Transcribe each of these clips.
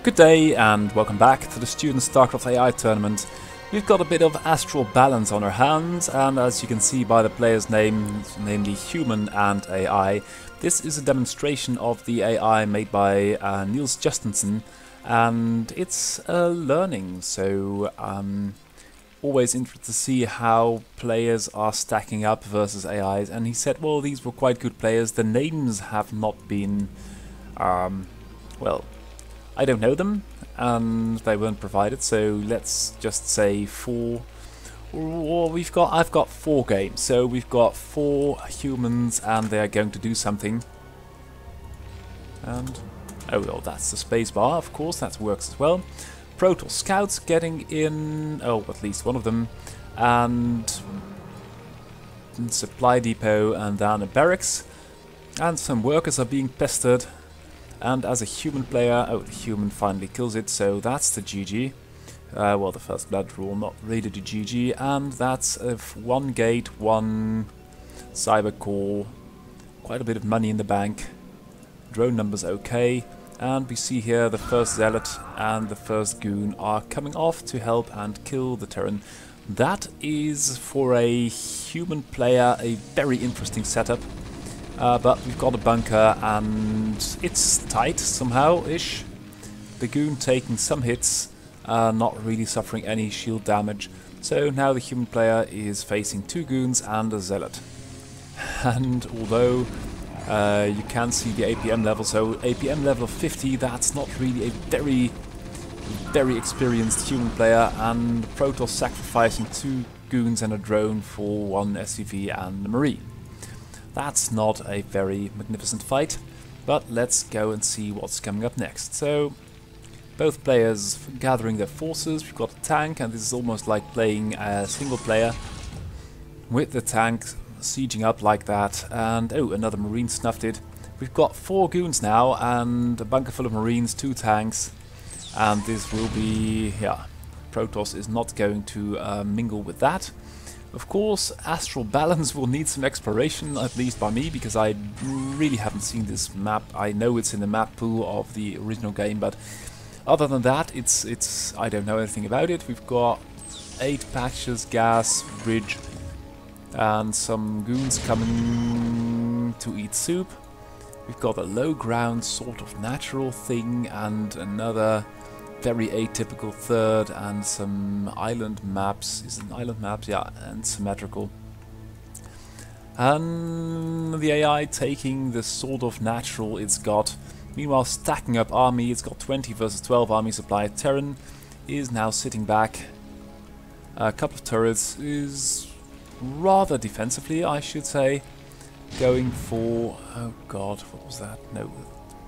Good day and welcome back to the student StarCraft AI tournament. We've got a bit of astral balance on our hands, and as you can see by the players' names, namely human and AI, this is a demonstration of the AI made by Niels Justensen, and it's learning, so always interested to see how players are stacking up versus AIs. And he said, well, these were quite good players. The names have not been, well, I don't know them, and they weren't provided, so let's just say four, or I've got 4 games, so we've got 4 humans and they are going to do something. And, oh well, that's the spacebar, of course, that works as well. Protoss scouts getting in, oh, at least one of them, and supply depot and down a barracks, and some workers are being pestered. And as a human player, oh, the human finally kills it, so that's the GG. Well, the first blood rule, not really the GG, and that's 1 gate, 1 cyber core, quite a bit of money in the bank. Drone numbers okay, and we see here the first zealot and the first goon are coming off to help and kill the Terran. That is, for a human player, a very interesting setup. But we've got a bunker and it's tight somehow-ish. The goon taking some hits, not really suffering any shield damage. So now the human player is facing 2 goons and a zealot. And although you can see the APM level, so APM level of 50, that's not really a very experienced human player, and Protoss sacrificing 2 goons and a drone for 1 SCV and a marine. That's not a very magnificent fight, but let's go and see what's coming up next. So, both players gathering their forces. We've got a tank, and this is almost like playing a single player with the tank sieging up like that. And oh, another marine snuffed it. We've got 4 goons now, and a bunker full of marines, 2 tanks, and this will be, yeah, Protoss is not going to mingle with that. Of course, astral balance will need some exploration, at least by me, because I really haven't seen this map. I know it's in the map pool of the original game, but other than that, it's I don't know anything about it. We've got 8 patches, gas, bridge, and some goons coming to eat soup. We've got a low ground sort of natural thing, and another very atypical third, and some island maps. Is it an island maps? Yeah, and symmetrical. And the AI taking the sort of natural it's got. Meanwhile, stacking up army, it's got 20 versus 12 army supply. Terran is now sitting back. A couple of turrets, is rather defensively, I should say. Going for, oh god, what was that? No,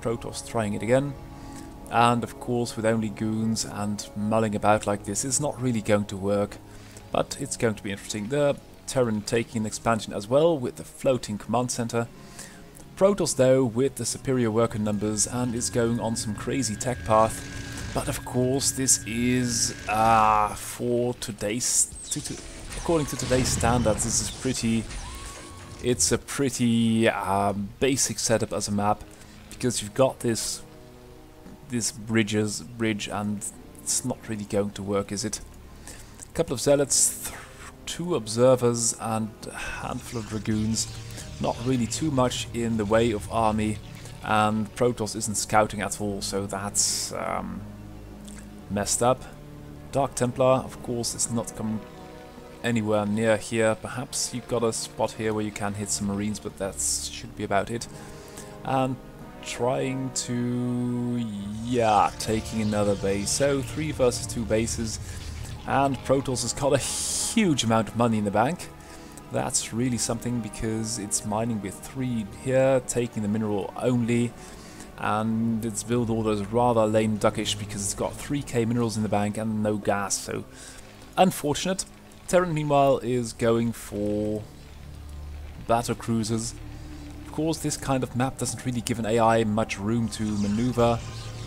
Protoss trying it again. And of course, with only goons and mulling about like this, it's not really going to work, but it's going to be interesting. The Terran taking an expansion as well with the floating command center. Protoss though with the superior worker numbers and is going on some crazy tech path. But of course, this is for today's, according to today's standards, this is pretty. It's a pretty basic setup as a map, because you've got this bridge, and it's not really going to work, is it? A couple of zealots, 2 observers, and a handful of dragoons. Not really too much in the way of army, and Protoss isn't scouting at all, so that's messed up. Dark Templar, of course, is not coming anywhere near here. Perhaps you've got a spot here where you can hit some marines, but that should be about it. And trying to, yeah, taking another base. So 3 versus 2 bases, and Protoss has got a huge amount of money in the bank. That's really something, because it's mining with 3 here, taking the mineral only, and its build order is rather lame duckish because it's got 3k minerals in the bank and no gas, so unfortunate. Terran meanwhile is going for battle cruisers. Of course, this kind of map doesn't really give an AI much room to maneuver,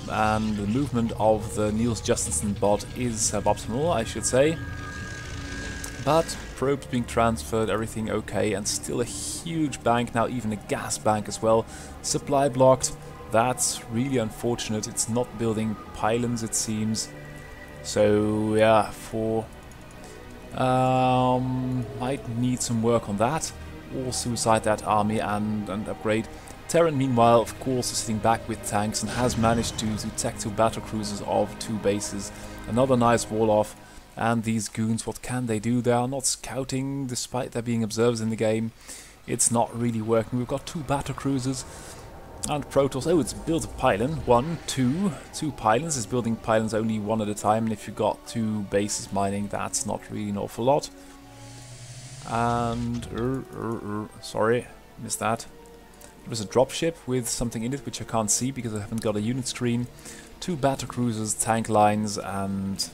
and the movement of the Niels Justensen bot is suboptimal, I should say. But probes being transferred, everything okay, and still a huge bank, now even a gas bank as well. Supply blocked, that's really unfortunate. It's not building pylons, it seems. So yeah, might need some work on that, or suicide that army and upgrade. Terran, meanwhile, of course, is sitting back with tanks and has managed to tech 2 battlecruisers of 2 bases. Another nice wall off. And these goons, what can they do? They are not scouting, despite there being observers in the game. It's not really working. We've got 2 battlecruisers. And Protoss, oh, it's built a pylon. 1, 2 pylons. It's building pylons only 1 at a time. And if you've got 2 bases mining, that's not really an awful lot. And, sorry, missed that. There's a dropship with something in it, which I can't see because I haven't got a unit screen. 2 battlecruisers, tank lines, and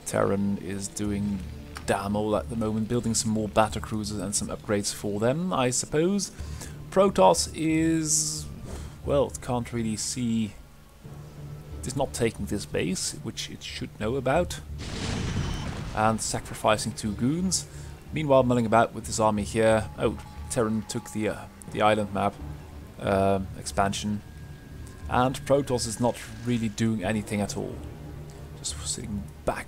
Terran is doing damn all at the moment, building some more battlecruisers and some upgrades for them, I suppose. Protoss is, well, it can't really see. It is not taking this base, which it should know about, and sacrificing 2 goons. Meanwhile, mulling about with this army here. Oh, Terran took the island map expansion, and Protoss is not really doing anything at all. Just sitting back.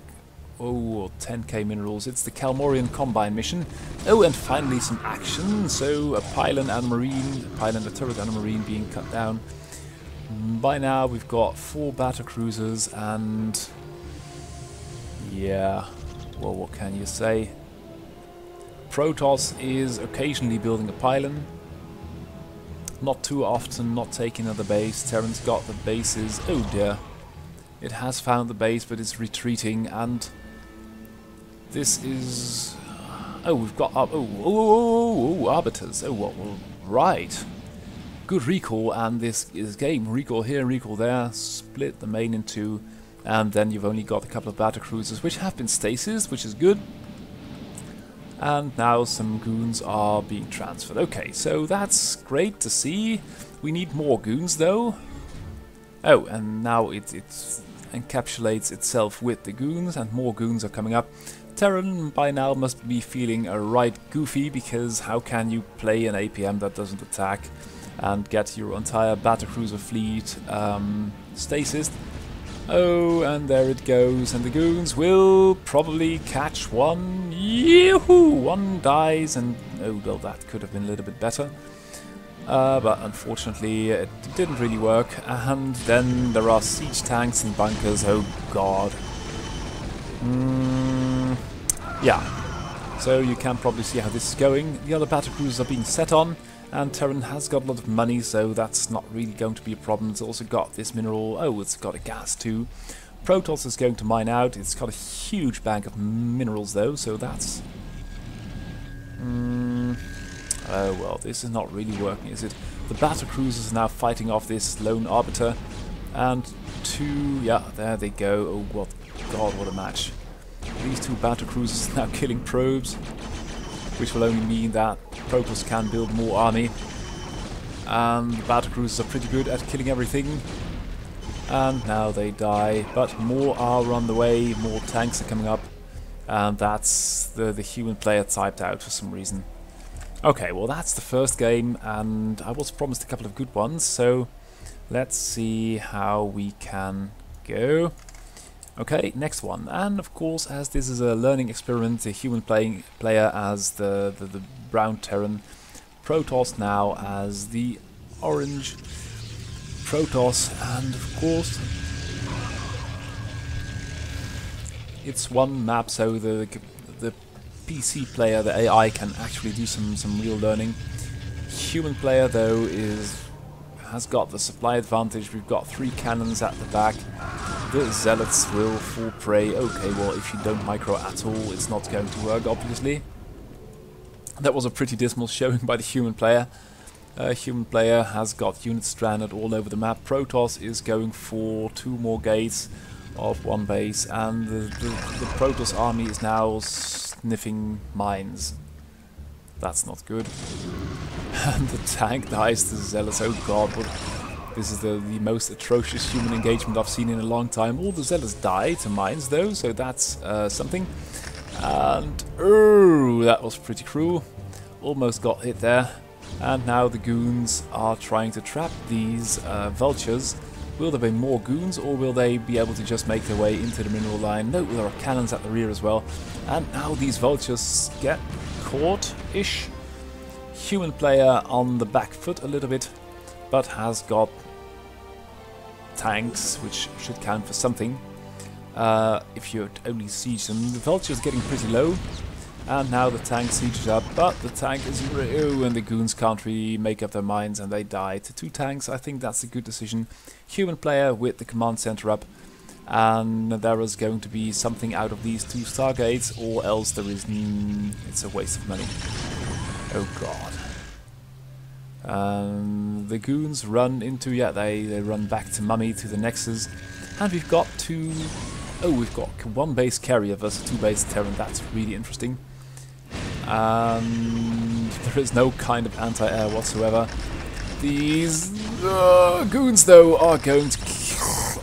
Oh, 10k minerals. It's the Kalmorian Combine mission. Oh, and finally some action. So a pylon and a marine, a turret and a marine being cut down. By now we've got 4 battlecruisers and yeah, well, what can you say? Protoss is occasionally building a pylon. Not too often, not taking another base. Terran's got the bases. Oh dear. It has found the base, but it's retreating, and this is... Oh, we've got... arbiters. Oh, well, right. Good recall, and this is game. Recall here, recall there. Split the main in 2, and then you've only got a couple of battlecruisers, which have been stasis, which is good. And now some goons are being transferred. Okay, so that's great to see. We need more goons, though. Oh, and now it encapsulates itself with the goons, and more goons are coming up. Terran by now must be feeling right goofy, because how can you play an APM that doesn't attack and get your entire battlecruiser fleet stasis? Oh, and there it goes, and the goons will probably catch one. Yee-hoo! One dies, and oh well, that could have been a little bit better. But unfortunately it didn't really work, and then there are siege tanks and bunkers. Oh god. Yeah, so you can probably see how this is going. The other battlecruisers are being set on, and Terran has got a lot of money, so that's not really going to be a problem. It's also got this mineral. Oh, it's got a gas too. Protoss is going to mine out. It's got a huge bank of minerals though, so that's... Oh well, this is not really working, is it? The battlecruisers are now fighting off this lone arbiter, and 2, yeah, there they go. Oh what, god, what a match. These 2 battlecruisers are now killing probes, which will only mean that Protoss can build more army. And the battlecruisers are pretty good at killing everything. And now they die, but more are on the way, more tanks are coming up, and that's the human player typed out for some reason. Okay, well that's the first game, and I was promised a couple of good ones, so let's see how we can go. Okay, next one, and of course, as this is a learning experiment, the human player as the brown Terran, Protoss now as the orange Protoss, and of course it's one map, so the PC player, the AI, can actually do some real learning. Human player though has got the supply advantage. We've got 3 cannons at the back. The zealots will fall prey. Okay, well, if you don't micro at all, it's not going to work, obviously. That was a pretty dismal showing by the human player. Human player has got units stranded all over the map. Protoss is going for 2 more gates of 1 base, and the Protoss army is now sniffing mines. That's not good. And the tank dies to the zealots. Oh god, this is the most atrocious human engagement I've seen in a long time. All the zealots die to mines though, so that's something. And oh, that was pretty cruel. Almost got hit there. And now the goons are trying to trap these vultures. Will there be more goons, or will they be able to just make their way into the mineral line? No, there are cannons at the rear as well. And now these vultures get caught-ish. Human player on the back foot a little bit, but has got tanks, which should count for something. If you only siege them, the vulture's getting pretty low. And now the tank sieges up, but the tank is and the goons can't really make up their minds and they die to 2 tanks. I think that's a good decision. Human player with the command center up, and there is going to be something out of these 2 Stargates, or else there is it's a waste of money. Oh god. The goons run into, they run back to Mummy, to the Nexus, and we've got we've got 1 base carrier versus 2 base Terran. That's really interesting. There is no kind of anti-air whatsoever. These goons, though, are going to...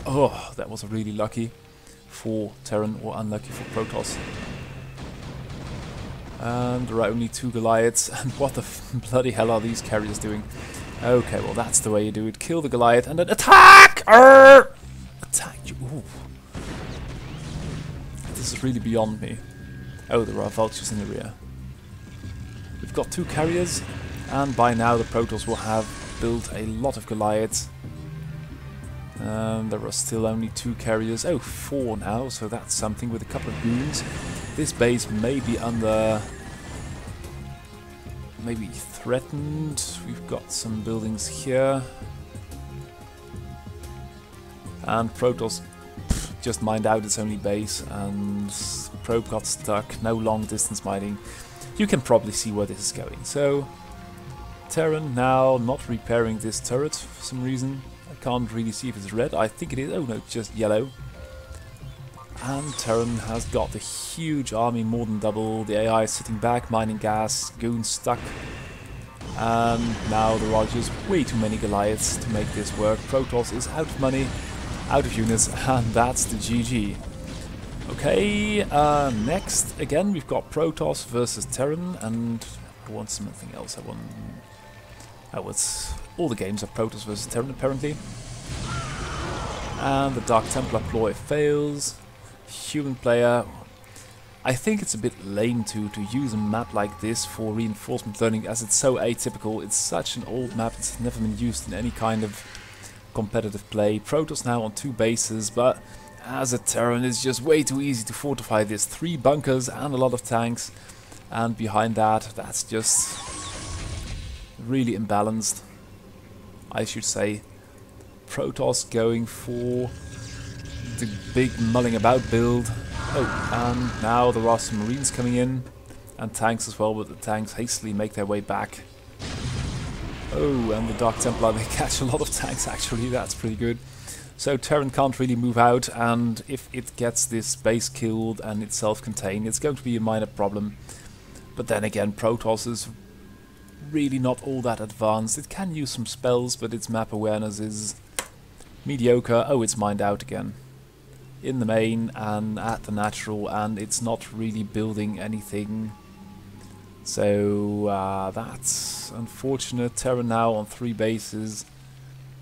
Oh, that was really lucky for Terran, or unlucky for Protoss. And there are only 2 Goliaths, and what the bloody hell are these carriers doing? Okay, well, that's the way you do it. Kill the Goliath and then attack! Attack you. Ooh. This is really beyond me. Oh, there are vultures in the rear. We've got 2 carriers, and by now the Protoss will have built a lot of Goliaths. There are still only 2 carriers. Oh, 4 now, so that's something, with a couple of goons. This base may be under... maybe threatened. We've got some buildings here. And Protoss just mined out its only base, and Probe got stuck. No long distance mining. You can probably see where this is going. So, Terran now not repairing this turret for some reason. I can't really see if it's red. I think it is. Oh no, it's just yellow. And Terran has got a huge army, more than double. The AI is sitting back, mining gas, goons stuck. And now there are just way too many Goliaths to make this work. Protoss is out of money, out of units, and that's the GG. Okay, next, again, we've got Protoss versus Terran, and I want something else. It's all the games are Protoss versus Terran, apparently. And the Dark Templar ploy fails. Human player. I think it's a bit lame to use a map like this for reinforcement learning, as it's so atypical. It's such an old map, it's never been used in any kind of competitive play. Protoss now on 2 bases, but as a Terran, it's just way too easy to fortify this. 3 bunkers and a lot of tanks, and behind that, that's just really imbalanced, I should say. Protoss going for the big mulling about build. Oh, and now there are some Marines coming in, and tanks as well, but the tanks hastily make their way back. Oh, and the Dark Templar, they catch a lot of tanks actually, that's pretty good. So Terran can't really move out, and if it gets this base killed and it's self-contained, it's going to be a minor problem. But then again, Protoss is really not all that advanced. It can use some spells, but its map awareness is mediocre. Oh, it's mined out again. In the main and at the natural, and it's not really building anything. So that's unfortunate. Terran now on 3 bases.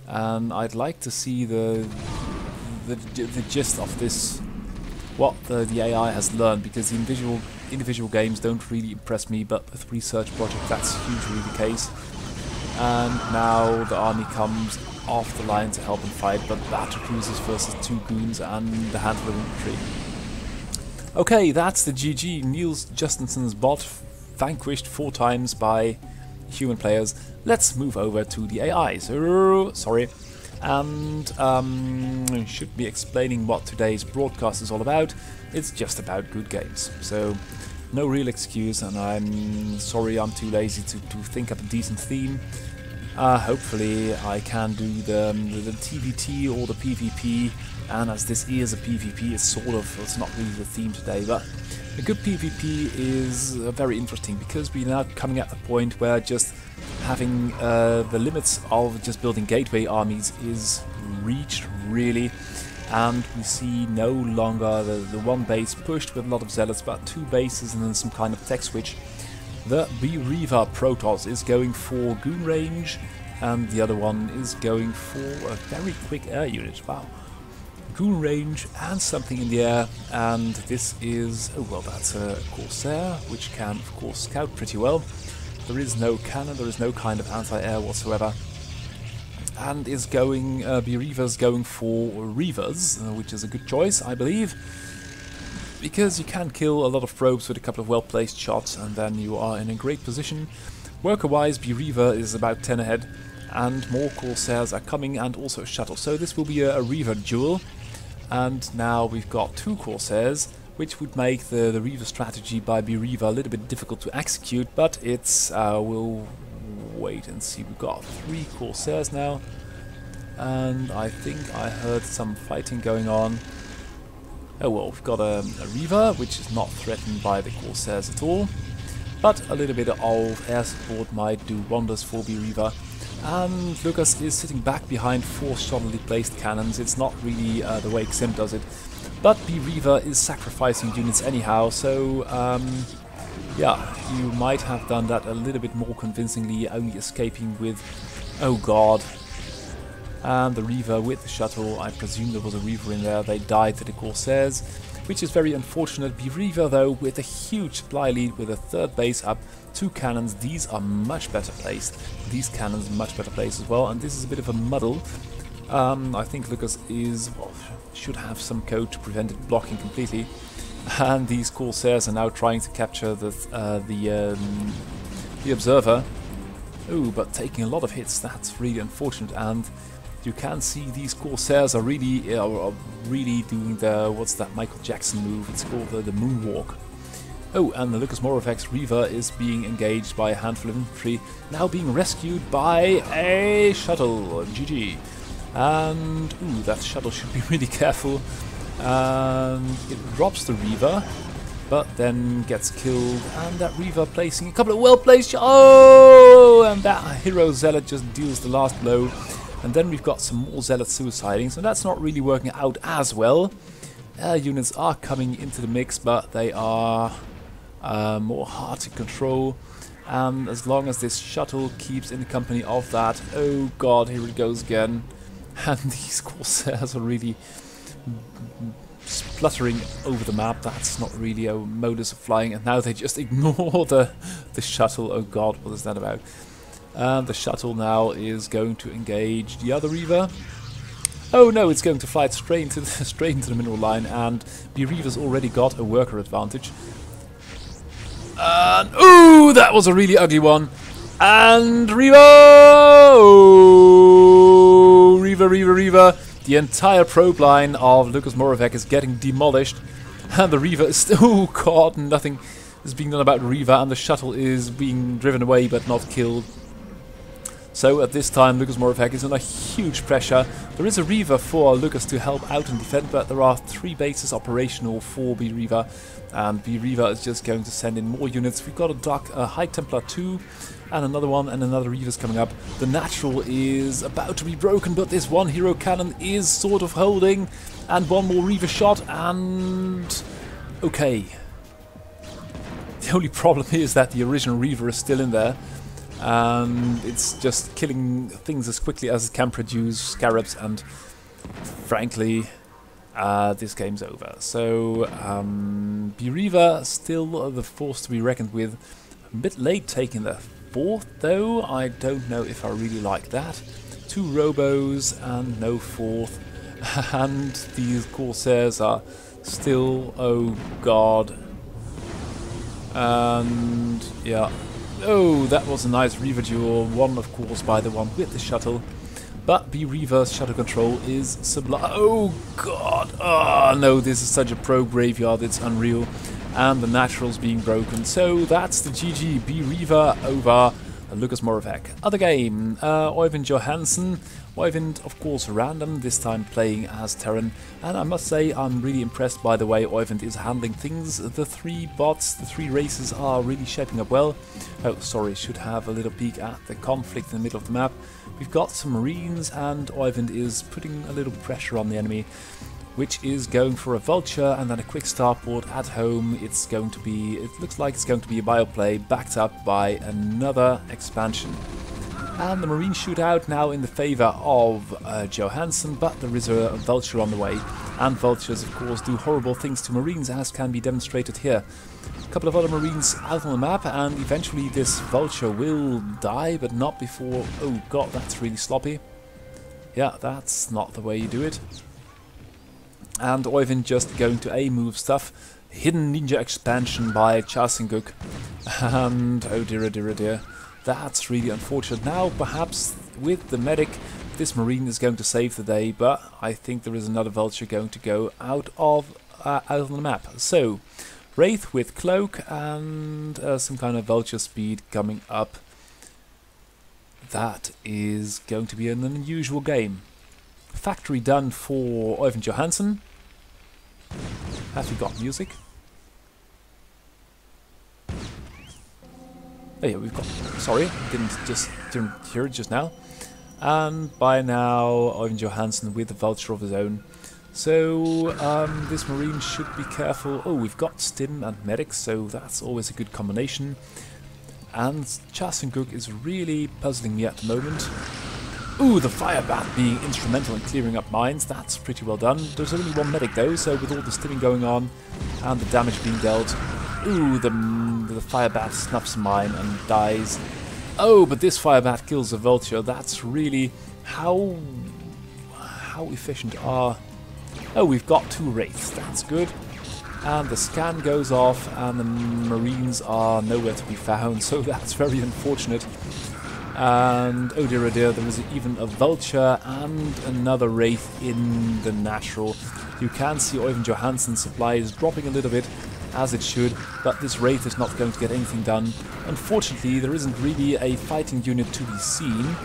And I'd like to see the gist of this, what the AI has learned, because the individual games don't really impress me, but with research project that's usually the case. And now the army comes off the line to help them fight, but battle cruisers versus 2 goons and a handful of infantry. Okay, that's the GG. Niels Justinsen's bot vanquished 4 times by human players. Let's move over to the AI. Sorry. And I should be explaining what today's broadcast is all about. It's just about good games. So no real excuse, and I'm sorry I'm too lazy to think up a decent theme. Hopefully I can do the TVT or the PvP, and as this is a PvP, it's not really the theme today, but a good PvP is very interesting, because we're now coming at the point where just having the limits of just building gateway armies is reached, really, and we see no longer the 1 base pushed with a lot of zealots, but 2 bases and then some kind of tech switch. The bwapi Protoss is going for goon range, and the other one is going for a very quick air unit. Wow. Goon range and something in the air, and this is, oh well, that's a Corsair, which can of course scout pretty well. There is no cannon, there is no kind of anti-air whatsoever. And is going, bwapi's going for Reavers, which is a good choice, I believe. Because you can kill a lot of probes with a couple of well-placed shots, and then you are in a great position. Worker-wise, bwapi is about 10 ahead, and more Corsairs are coming, and also a shuttle. So this will be a Reaver duel, and now we've got 2 Corsairs, which would make the Reaver strategy by bwapi a little bit difficult to execute, but it's, we'll wait and see. We've got 3 Corsairs now, and I think I heard some fighting going on. Oh well, we've got a Reaver, which is not threatened by the Corsairs at all, but a little bit of air support might do wonders for bwapi. And Lucas is sitting back behind 4 solidly placed cannons. It's not really the way Xim does it, but bwapi is sacrificing units anyhow, so yeah, you might have done that a little bit more convincingly, only escaping with, oh god. And the Reaver with the shuttle, I presume there was a Reaver in there, they died to the Corsairs, which is very unfortunate. bwapi though, with a huge supply lead, with a 3rd base up, 2 cannons, these are much better placed. These cannons much better placed as well, and this is a bit of a muddle. I think Lucas is, well, should have some code to prevent it blocking completely. And these Corsairs are now trying to capture the Observer. Ooh, but taking a lot of hits, that's really unfortunate, and you can see these Corsairs are really doing the, what's that Michael Jackson move, it's called the moonwalk. Oh, and the Lucas Moravec's Reaver is being engaged by a handful of infantry, now being rescued by a shuttle, GG. And, ooh, that shuttle should be really careful. It drops the Reaver, but then gets killed, and that Reaver placing a couple of well-placed, oh, and that Hero Zealot just deals the last blow. And then we've got some more Zealot suiciding, so that's not really working out as well. Air units are coming into the mix, but they are more hard to control. And as long as this shuttle keeps in the company of that, oh god, here it goes again. And these Corsairs are really spluttering over the map. That's not really a modus of flying, and now they just ignore the shuttle. Oh god, what is that about? And the shuttle now is going to engage the other Reaver. Oh no, it's going to fly straight into the mineral line, and bwapi's already got a worker advantage. And ooh, that was a really ugly one. And Reaver! Oh, Reaver. The entire probe line of Lucas Moravec is getting demolished, and the Reaver is still, oh god, nothing is being done about Reaver, and the shuttle is being driven away but not killed. So at this time Lucas Moravec is under huge pressure. There is a Reaver for Lucas to help out and defend, but there are 3 bases operational for bwapi, and bwapi is just going to send in more units. We've got a High Templar 2 and another one, and another Reaver's coming up. The Natural is about to be broken, but this one hero cannon is sort of holding, and one more Reaver shot, and okay. The only problem is that the original Reaver is still in there, and it's just killing things as quickly as it can produce scarabs, and frankly this game's over. So bwapi still the force to be reckoned with. A bit late taking the 4th though, I don't know if I really like that. 2 Robos and no 4th, and these Corsairs are still, oh god. And yeah, oh, that was a nice Reaver duel, won of course by the one with the shuttle, but bwapi's shuttle control is sublime. Oh god, oh no, this is such a pro graveyard, it's unreal, and the Natural's being broken. So that's the GG, bwapi over Lucas Moravec. Other game, Oyvind Johansson. Oyvind, of course, random, this time playing as Terran, and I must say I'm really impressed by the way Oyvind is handling things. The 3 bots, the 3 races are really shaping up well. Oh, sorry, should have a little peek at the conflict in the middle of the map. We've got some Marines, and Oyvind is putting a little pressure on the enemy. which is going for a vulture and then a quick starport at home. It's going to be, it looks like it's going to be a bioplay backed up by another expansion. And the Marine shootout now in the favour of Johansson, but there is a vulture on the way. And vultures, of course, do horrible things to Marines, as can be demonstrated here. A couple of other Marines out on the map, and eventually this vulture will die, but not before... Oh god, that's really sloppy. Yeah, that's not the way you do it. And Oyvind just going to A-move stuff. Hidden ninja expansion by Chasenguk. And oh dear, oh dear, oh dear. That's really unfortunate. Now, perhaps with the medic, this Marine is going to save the day, but I think there is another vulture going to go out on the map. So, Wraith with Cloak and some kind of vulture speed coming up. That is going to be an unusual game. Factory done for Oyvind Johansson. Have we got music? Oh yeah, we've got... Sorry, didn't hear it just now. And by now, Oyvind Johansson with a vulture of his own. So, this Marine should be careful. Oh, we've got Stim and Medics, so that's always a good combination. And Chasenguk is really puzzling me at the moment. Ooh, the Fire Bat being instrumental in clearing up mines. That's pretty well done. There's only one medic though, so with all the stimming going on and the damage being dealt... Ooh, the Fire Bat snuffs a mine and dies. Oh, but this Fire Bat kills a vulture. That's really... How efficient are... Oh, we've got 2 Wraiths. That's good. And the scan goes off and the Marines are nowhere to be found, so that's very unfortunate. And oh dear, there is even a vulture and another Wraith in the natural. You can see Oyvind Johansson's supply is dropping a little bit, as it should, but this Wraith is not going to get anything done. Unfortunately, there isn't really a fighting unit to be seen.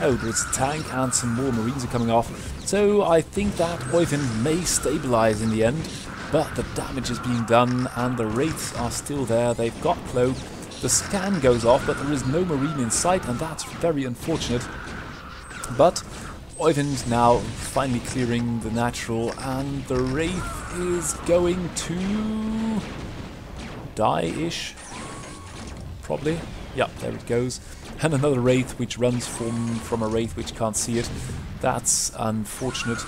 Oh, there's a tank and some more Marines are coming off. So I think that Oyvind may stabilize in the end, but the damage is being done and the Wraiths are still there. They've got Cloak. The scan goes off, but there is no Marine in sight, and that's very unfortunate. But Oyvind now finally clearing the natural, and the Wraith is going to die-ish. Probably. Yep, there it goes. And another Wraith which runs from a Wraith which can't see it. That's unfortunate.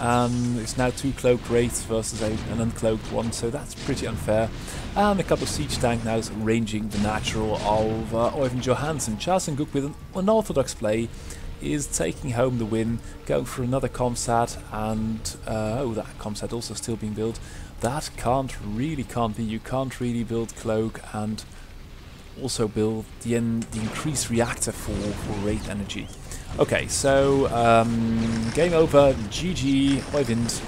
It's now 2 cloaked Wraiths versus an uncloaked one, so that's pretty unfair. And a couple of siege tank now ranging the natural of Oyvind Johansson. Chasenguk with an unorthodox play is taking home the win, going for another comsat, and oh, that comsat also still being built. That can't be. You can't really build Cloak and also build the increased reactor for Wraith energy. Okay, so game over. GG. Oyvind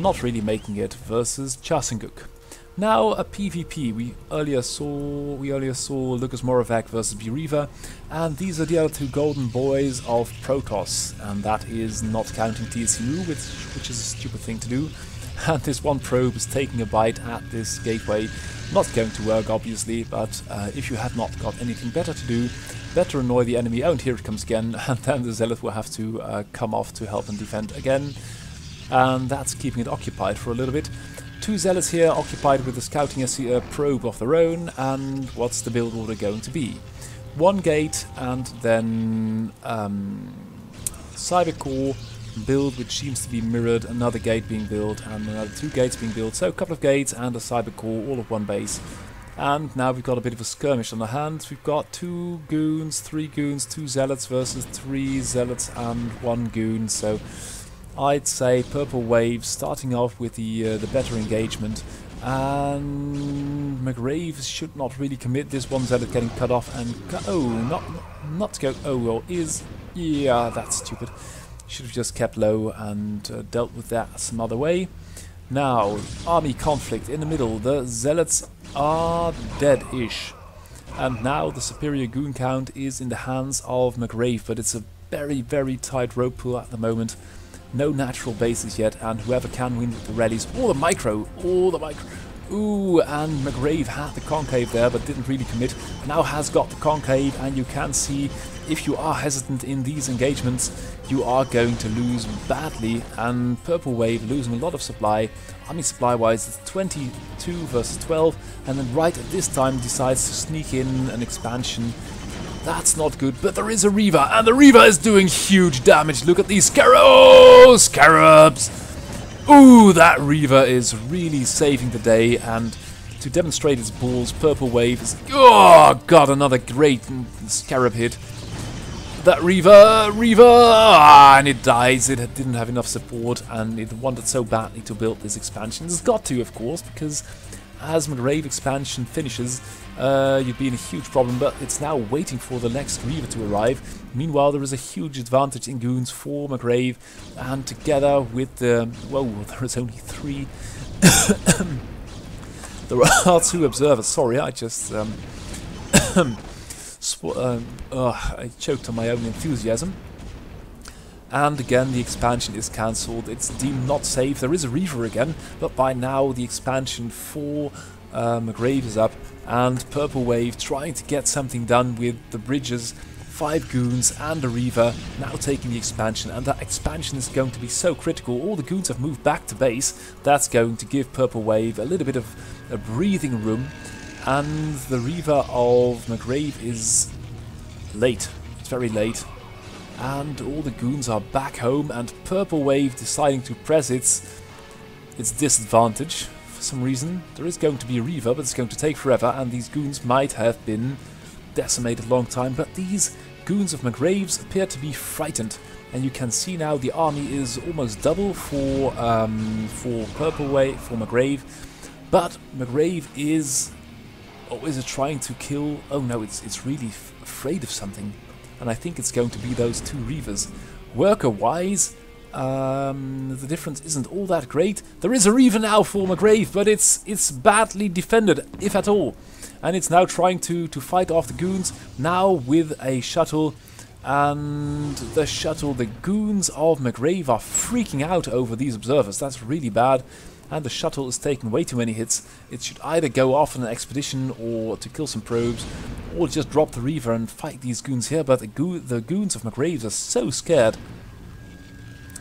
not really making it versus Chasenguk. Now a PvP. We earlier saw Lucas Moravec versus Buriva, and these are the other 2 golden boys of Protoss, and that is not counting tscmoo, which is a stupid thing to do. And this one probe is taking a bite at this gateway. Not going to work, obviously, but if you have not got anything better to do, better annoy the enemy. Oh, and here it comes again, and then the Zealot will have to come off to help and defend again. And that's keeping it occupied for a little bit. 2 Zealots here occupied with the scouting probe of their own, and what's the build order going to be? 1 gate, and then Cybercore build, which seems to be mirrored, another gate being built, and another 2 gates being built, so a couple of gates and a Cybercore, all of 1 base. And now we've got a bit of a skirmish on the hands. We've got 2 goons, 3 goons, 2 Zealots versus 3 Zealots and 1 goon, so I'd say Purple Wave starting off with the better engagement, and McRaves should not really commit. This 1 Zealot getting cut off and not to go. Oh well, yeah, that's stupid. Should have just kept low and dealt with that some other way. Now army conflict in the middle. The Zealots are dead-ish, and now the superior goon count is in the hands of McRave, but it's a very tight rope pull at the moment. No natural bases yet, and whoever can win with the rallies, all the micro, Ooh, and McGrave had the concave there, but didn't really commit. Now has got the concave, and you can see if you are hesitant in these engagements, you are going to lose badly. And Purple Wave losing a lot of supply. Army supply-wise, it's 22 versus 12, and then right at this time decides to sneak in an expansion. That's not good, but there is a Reaver, and the Reaver is doing huge damage. Look at these scarabs! Ooh, that Reaver is really saving the day, and to demonstrate its balls, Purple Wave is... Oh, God, another great scarab hit. That Reaver, and it dies. It didn't have enough support, and it wanted so badly to build this expansion. It's got to, of course, because as McGrave expansion finishes, you'd be in a huge problem, but it's now waiting for the next Reaver to arrive. Meanwhile, there is a huge advantage in goons for McGrave, and together with the... Whoa, there is only 3. There are 2 observers. Sorry, I just... I choked on my own enthusiasm. And again, the expansion is cancelled. It's deemed not safe. There is a Reaver again, but by now the expansion for McGrave is up, and Purple Wave trying to get something done with the bridges, 5 goons and a Reaver now taking the expansion, and that expansion is going to be so critical. All the goons have moved back to base. That's going to give Purple Wave a little bit of a breathing room, and the Reaver of McGrave is late. It's very late. And all the goons are back home, and Purple Wave deciding to press its disadvantage for some reason. There is going to be a Reaver, but it's going to take forever, and these goons might have been decimated a long time, but these goons of McGrave's appear to be frightened, and you can see now the army is almost double for Purple Wave, for McGrave, but McGrave is... Oh, is it trying to kill... Oh no, it's really afraid of something. And I think it's going to be those 2 Reavers. Worker-wise, the difference isn't all that great. There is a Reaver now for McGrave, but it's badly defended, if at all. And it's now trying to fight off the goons, now with a shuttle. And the goons of McGrave are freaking out over these observers. That's really bad. And the shuttle is taking way too many hits. It should either go off on an expedition or to kill some probes, or just drop the Reaver and fight these goons here, but the goons of McGraves are so scared.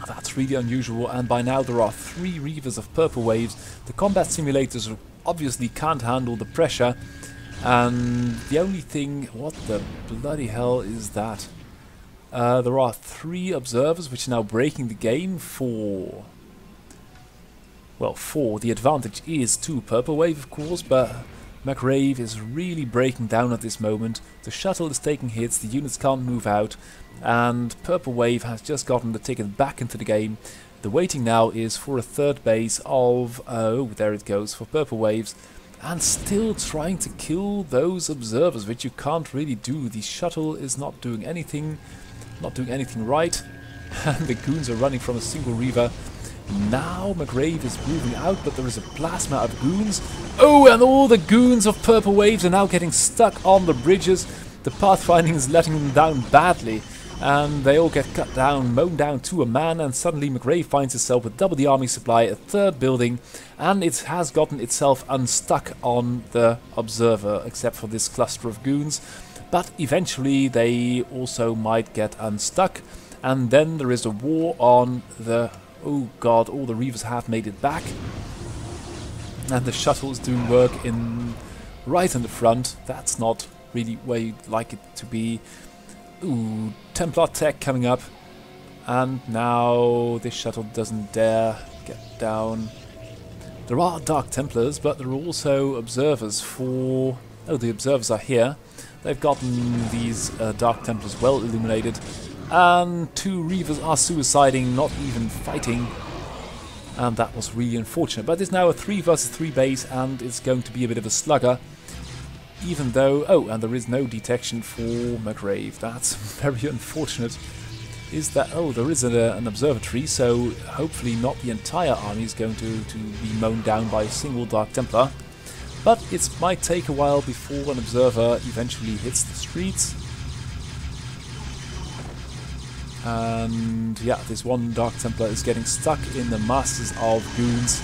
That's really unusual, and by now there are 3 Reavers of Purple Waves. The combat simulators obviously can't handle the pressure, and the only thing... What the bloody hell is that? There are 3 observers which are now breaking the game for... Well, 4. The advantage is to Purple Wave, of course, but McGrave is really breaking down at this moment. The shuttle is taking hits, the units can't move out, and Purple Wave has just gotten the ticket back into the game. The waiting now is for a 3rd base of... Oh, there it goes, for Purple Waves. And still trying to kill those observers, which you can't really do. The shuttle is not doing anything right. And the goons are running from a single Reaver. Now McGrave is moving out, but there is a plasma of goons. Oh, and all the goons of Purple Waves are now getting stuck on the bridges. The pathfinding is letting them down badly, and they all get cut down, mown down to a man, and suddenly McGrave finds itself with double the army supply, a 3rd building, and it has gotten itself unstuck on the observer, except for this cluster of goons. But eventually they also might get unstuck, and then there is a war on the... Oh god, all the Reavers have made it back. And the shuttle is doing work right in the front. That's not really where you'd like it to be. Ooh, Templar tech coming up. And now this shuttle doesn't dare get down. There are Dark Templars, but there are also observers for... Oh, the observers are here. They've gotten these Dark Templars well illuminated. And 2 Reavers are suiciding, not even fighting. And that was really unfortunate. But it's now a 3 versus 3 base, and it's going to be a bit of a slugger. Even though... Oh, and there is no detection for McGrave. That's very unfortunate. Is that... Oh, there is an observatory, so hopefully not the entire army is going to be mown down by a single Dark Templar. But it might take a while before an observer eventually hits the streets. And yeah, this one Dark Templar is getting stuck in the masses of goons.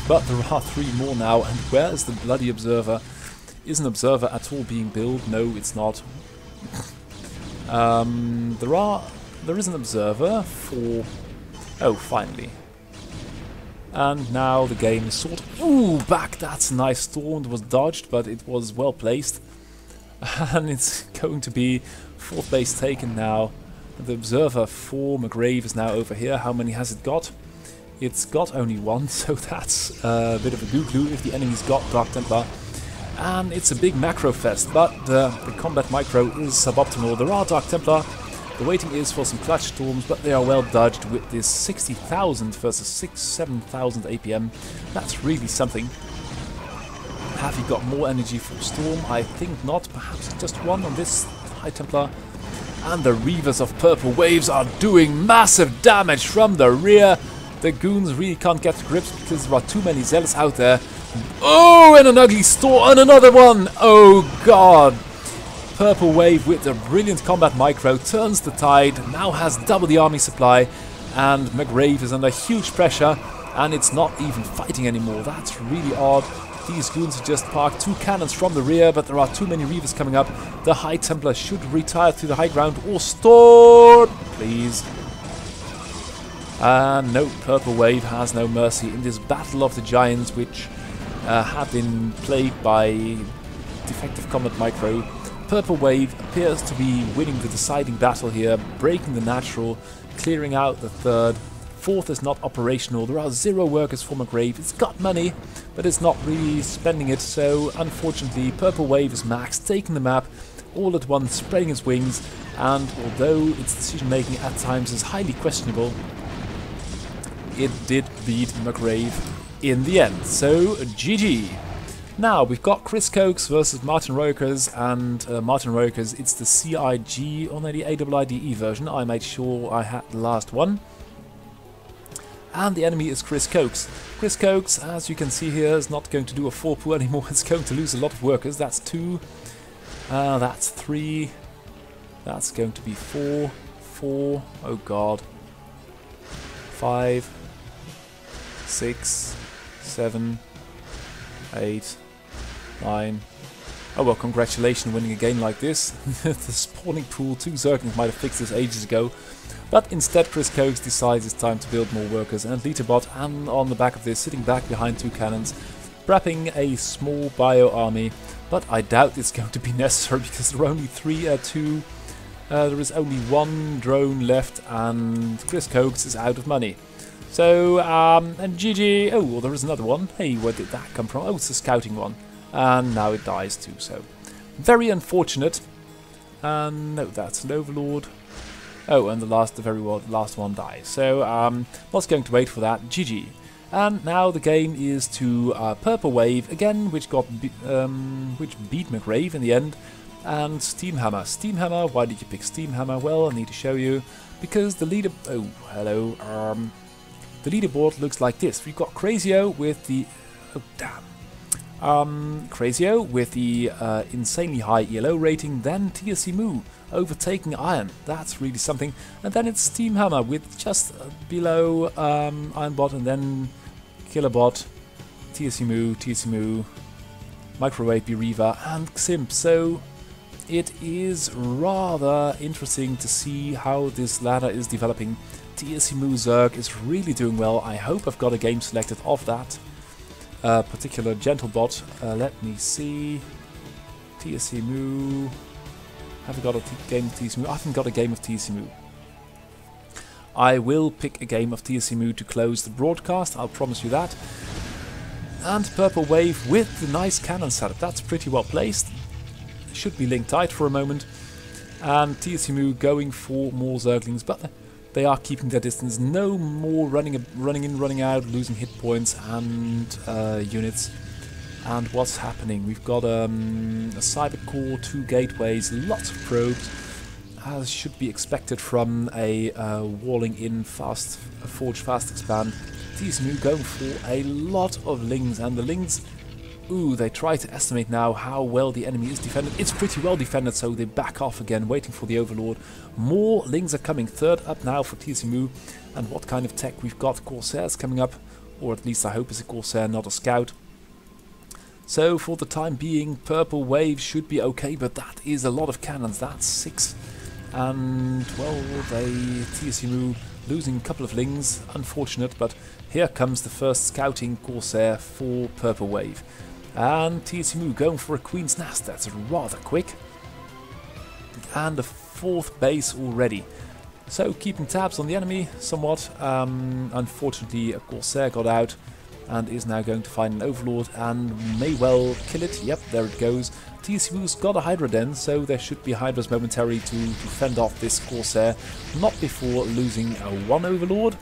But there are 3 more now, and where is the bloody observer? Is an observer at all being built? No, it's not. There is an observer for... Oh, finally. And now the game is sort of... Ooh, back! That's a nice storm. It was dodged, but it was well placed. And it's going to be 4th base taken now. The observer for McGrave is now over here. How many has it got? It's got only 1, so that's a bit of a goo-glue if the enemy's got Dark Templar. And it's a big macro fest, but the combat micro is suboptimal. There are Dark Templar. The waiting is for some clutch storms, but they are well dodged with this 60,000 versus 7,000 APM. That's really something. Have you got more energy for storm? I think not. Perhaps just 1 on this High Templar. And the Reavers of Purple Waves are doing massive damage from the rear. The goons really can't get to grips because there are too many zealots out there. Oh, and an ugly storm, and another one! Oh god! Purple Wave with the brilliant combat micro turns the tide, now has double the army supply, and McGrave is under huge pressure, and it's not even fighting anymore. That's really odd. These goons have just parked 2 cannons from the rear, but there are too many Reavers coming up. The High Templar should retire to the high ground or storm, please. No, Purple Wave has no mercy in this battle of the giants, which have been plagued by defective combat micro. Purple Wave appears to be winning the deciding battle here, breaking the natural, clearing out the 3rd. 4th is not operational. There are 0 workers for McGrave. It's got money, but it's not really spending it, so unfortunately Purple Wave is maxed, taking the map all at once, spreading its wings, and although its decision making at times is highly questionable, it did beat McGrave in the end. So GG. Now we've got Chris Cokes versus Martin Roykers, and Martin Roykers, it's the CIG on the AIIDE version. I made sure I had the last one. And the enemy is Chris Cokes. Chris Cokes, as you can see here, is not going to do a 4-poo anymore. It's going to lose a lot of workers. That's 2. That's 3. That's going to be 4. 4. Oh god. 5. 6. 7. 8. 9. Oh well, congratulations winning a game like this. The spawning pool, 2 Zerglings might have fixed this ages ago. But instead Chris Cokes decides it's time to build more workers, and Literbot, and on the back of this, sitting back behind 2 cannons, prepping a small bio army. But I doubt it's going to be necessary because there are only 2. There is only 1 drone left, and Chris Cokes is out of money. So, and GG. Oh, well, there is another one. Hey, where did that come from? Oh, it's a scouting one. And now it dies too, so very unfortunate. And no, that's an Overlord. Oh, and the very last one dies. So, not going to wait for that. GG. And now the game is to Purple Wave again, which beat McGrave in the end. And Steamhammer. Steamhammer. Why did you pick Steamhammer? Well, I need to show you because the leader. Oh, hello. The leaderboard looks like this. We've got Crazio with the. Oh damn. Crazio with the insanely high ELO rating, then tscmoo overtaking Iron. That's really something. And then it's Steamhammer with just below Ironbot, and then Killerbot, tscmoo, Microwave Bereva, and Ximp. So it is rather interesting to see how this ladder is developing. tscmoo Zerg is really doing well. I hope I've got a game selected of that particular gentle bot. Let me see. tscmoo. Have I got a game of tscmoo? I haven't got a game of tscmoo. I will pick a game of tscmoo to close the broadcast, I'll promise you that. And Purple Wave with the nice cannon setup. That's pretty well placed. Should be linked tight for a moment. And tscmoo going for more Zerglings, but they are keeping their distance. No more running in, running out, losing hit points and units. And what's happening? We've got a cyber core, 2 gateways, lots of probes, as should be expected from a walling in fast forge fast expand. tscmoo going for a lot of lings, and the lings, ooh, they try to estimate now how well the enemy is defended. It's pretty well defended, so they back off again, waiting for the Overlord. More lings are coming. 3rd up now for tscmoo. And what kind of tech we've got? Corsairs coming up. or at least I hope it's a Corsair, not a Scout. So for the time being, Purple Wave should be okay, but that is a lot of cannons. That's 6. And, well, tscmoo losing a couple of lings. Unfortunate, but here comes the first scouting Corsair for Purple Wave. And tscmoo going for a Queen's Nest. That's rather quick. And a 4th base already. So keeping tabs on the enemy somewhat. Unfortunately, a Corsair got out and is now going to find an Overlord and may well kill it. Yep, there it goes. tscmoo's got a Hydra Den, so there should be Hydras momentarily to fend off this Corsair, not before losing one Overlord.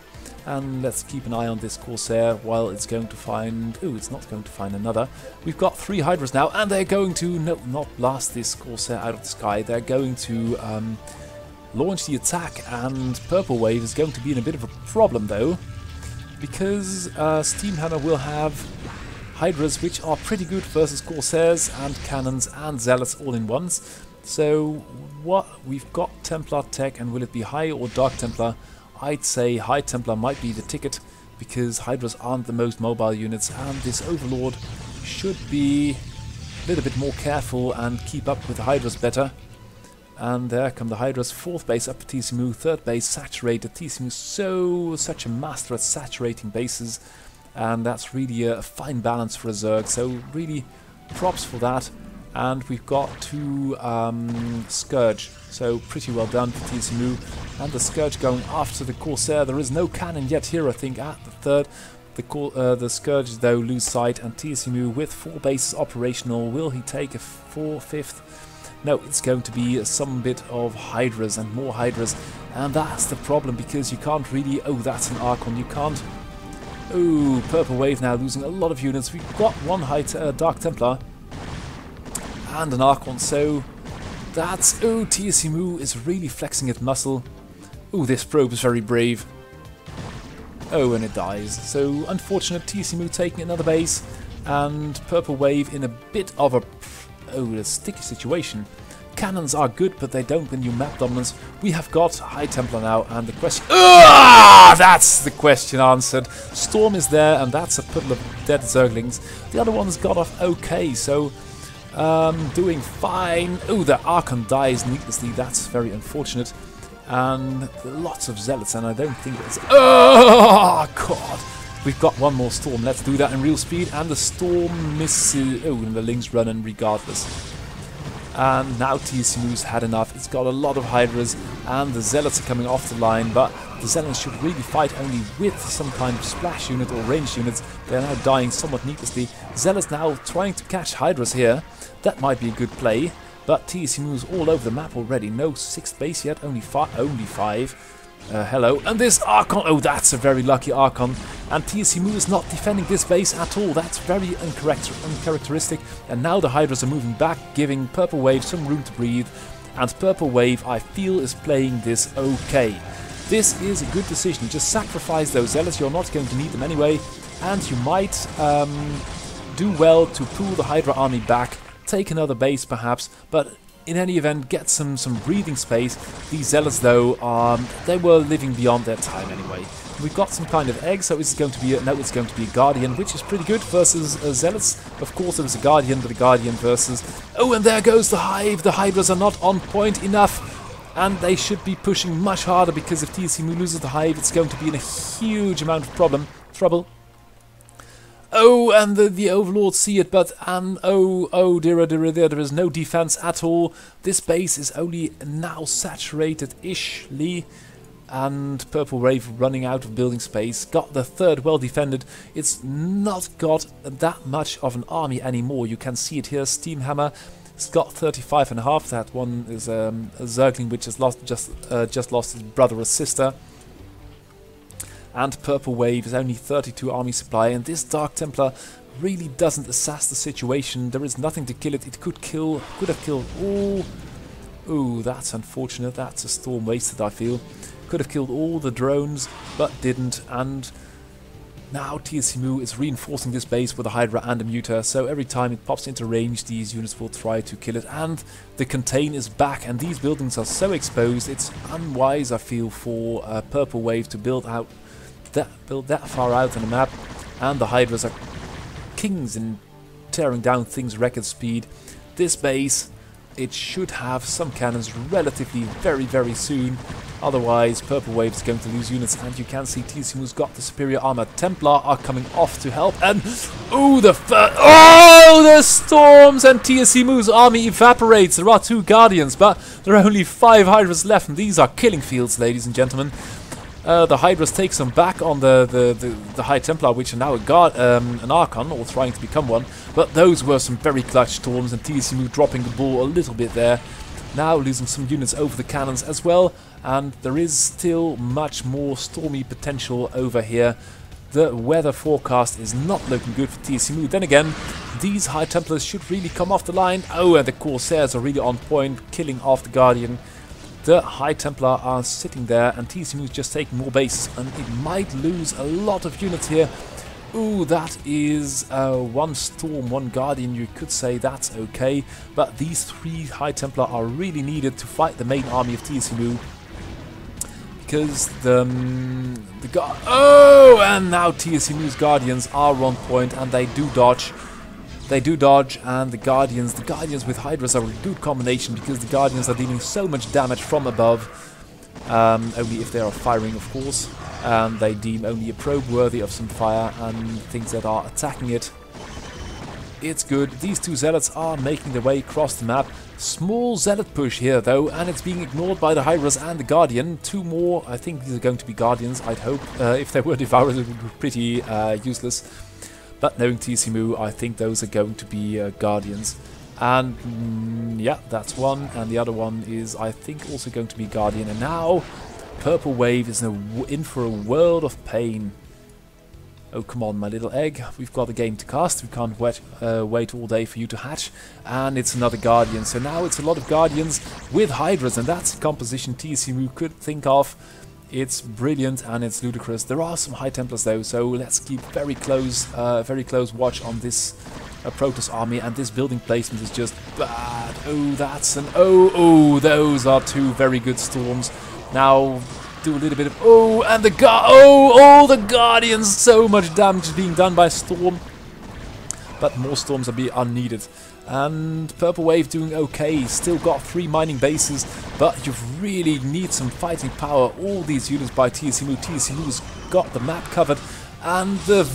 And let's keep an eye on this Corsair while it's going to find... Oh, it's not going to find another. We've got 3 Hydras now, and they're going to... No, not blast this Corsair out of the sky. They're going to launch the attack, and Purple Wave is going to be in a bit of a problem, though, because Steamhammer will have Hydras which are pretty good versus Corsairs and Cannons and Zealots all in once. So what we've got Templar tech, and will it be High or Dark Templar? I'd say High Templar might be the ticket, because Hydras aren't the most mobile units, and this Overlord should be a little bit more careful and keep up with the Hydras better. And there come the Hydras. 4th base up for tscmoo, 3rd base saturated. tscmoo such a master at saturating bases, and that's really a fine balance for a Zerg, so really props for that. And we've got 2 Scourge, so pretty well done for tscmoo. And the Scourge going after the Corsair. There is no cannon yet here, I think, at the 3rd. The Scourge, though, lose sight, and tscmoo with 4 bases operational. Will he take a 5th? No, it's going to be some bit of Hydras and more Hydras, and that's the problem, because you can't really... Oh, that's an Archon, you can't... Oh, Purple Wave now losing a lot of units. We've got 1 Dark Templar and an Archon, so that's... Oh, tscmoo is really flexing its muscle. Oh, this probe is very brave. Oh, and it dies. So, unfortunate, tscmoo taking another base, and Purple Wave in a bit of a sticky situation. Cannons are good, but they don't win you map dominance. We have got High Templar now, and the question... That's the question answered. Storm is there, and that's a puddle of dead Zerglings. The other one's got off okay, so doing fine. Oh, the Archon dies needlessly. That's very unfortunate. And lots of Zealots, and I don't think it's... Oh, God! We've got one more Storm. Let's do that in real speed. And the Storm misses... Oh, and the Lings running regardless. And now tscmoo's had enough. It's got a lot of Hydras, and the Zealots are coming off the line, but the Zealots should really fight only with some kind of splash unit or ranged units. They're now dying somewhat needlessly. Zealots now trying to catch Hydras here. That might be a good play, but tscmoo's all over the map already. No 6th base yet, only 5. Hello, and this Archon, oh, that's a very lucky Archon, and tscmoo is not defending this base at all. That's very uncharacteristic, and now the Hydras are moving back, giving Purple Wave some room to breathe, and Purple Wave, I feel, is playing this okay. This is a good decision. Just sacrifice those Zealots, you're not going to need them anyway, and you might do well to pull the Hydra army back, take another base perhaps, but in any event, get some breathing space. These Zealots, though, they were living beyond their time anyway. We've got some kind of egg, so it's going to be it's going to be a Guardian, which is pretty good versus Zealots. Of course, it was a Guardian, but a Guardian versus... Oh, and there goes the Hive. The Hydras are not on point enough, and they should be pushing much harder, because if tscmoo loses the Hive, it's going to be in a huge amount of trouble. Oh, and the Overlords see it, but oh dear, there is no defense at all. This base is only now saturated-ishly, and Purple Wave running out of building space. Got the 3rd well defended. It's not got that much of an army anymore. You can see it here. Steamhammer has got 35.5. That one is a Zergling which has just lost his brother or sister. And Purple Wave is only 32 army supply, and this Dark Templar really doesn't assess the situation. There is nothing to kill it. It could have killed all... Ooh, that's unfortunate. That's a Storm wasted, I feel. Could have killed all the drones, but didn't. And now tscmoo is reinforcing this base with a Hydra and a Muta, so every time it pops into range, these units will try to kill it. And the Contain is back, and these buildings are so exposed, it's unwise, I feel, for Purple Wave to build that far out on the map. and the Hydras are kings in tearing down things record speed. This base, it should have some cannons relatively very soon. Otherwise, Purple Wave is going to lose units, and you can see tscmoo's got the superior armor. Templar are coming off to help, and the storms, and tscmoo's army evaporates. There are 2 Guardians, but there are only 5 Hydras left, and these are killing fields, ladies and gentlemen. The Hydras take some back on the High Templar, which are now an Archon, or trying to become one. But those were some very clutch storms, and tscmoo dropping the ball a little bit there. Now losing some units over the cannons as well, and there is still much more stormy potential over here. The weather forecast is not looking good for tscmoo. Then again, these High Templars should really come off the line. Oh, and the Corsairs are really on point, killing off the Guardian. The High Templar are sitting there, and tscmoo is just taking more bases, and it might lose a lot of units here. Ooh, that is 1 Storm, 1 Guardian. You could say that's okay, but these 3 High Templar are really needed to fight the main army of tscmoo. Because and now tscmoo's Guardians are on point, and they do dodge. And the Guardians with Hydras are a good combination, because the Guardians are dealing so much damage from above. Only if they are firing, of course. And they deem only a probe worthy of some fire and things that are attacking it. It's good. These 2 Zealots are making their way across the map. Small Zealot push here, though, and it's being ignored by the Hydras and the Guardian. 2 more, I think these are going to be Guardians, I'd hope. If they were Devourers, it would be pretty useless. But knowing tscmoo, I think those are going to be Guardians. And yeah, that's one. And the other one is, I think, also going to be Guardian. And now Purple Wave is in for a world of pain. Oh, come on, my little egg. We've got a game to cast. We can't wait all day for you to hatch. And it's another Guardian. So now it's a lot of Guardians with Hydras. And that's a composition tscmoo could think of. It's brilliant and it's ludicrous. There are some High Templars though, so let's keep very close watch on this Protoss army. And this building placement is just bad. Oh, that's an those are 2 very good storms. Now do a little bit of and the the Guardians. So much damage is being done by storm, but more storms are needed. And Purple Wave doing okay, still got 3 mining bases, but you really need some fighting power. All these units by tscmoo. tscmoo's got the map covered, and the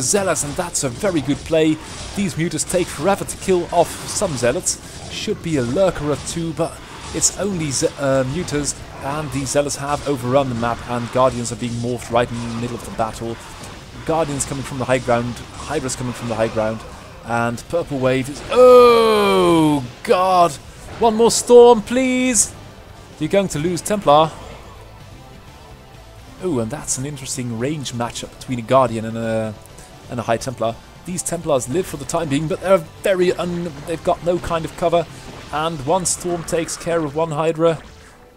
Zealots, and that's a very good play. These Mutas take forever to kill off some Zealots. Should be a Lurker or 2, but it's only Mutas, and the Zealots have overrun the map, and Guardians are being morphed right in the middle of the battle. Guardians coming from the high ground, Hydras coming from the high ground. And Purple Wave is... Oh, God! 1 more storm, please! You're going to lose Templar. Oh, and that's an interesting range matchup between a Guardian and a High Templar. These Templars live for the time being, but they're they've got no kind of cover. And 1 storm takes care of 1 Hydra.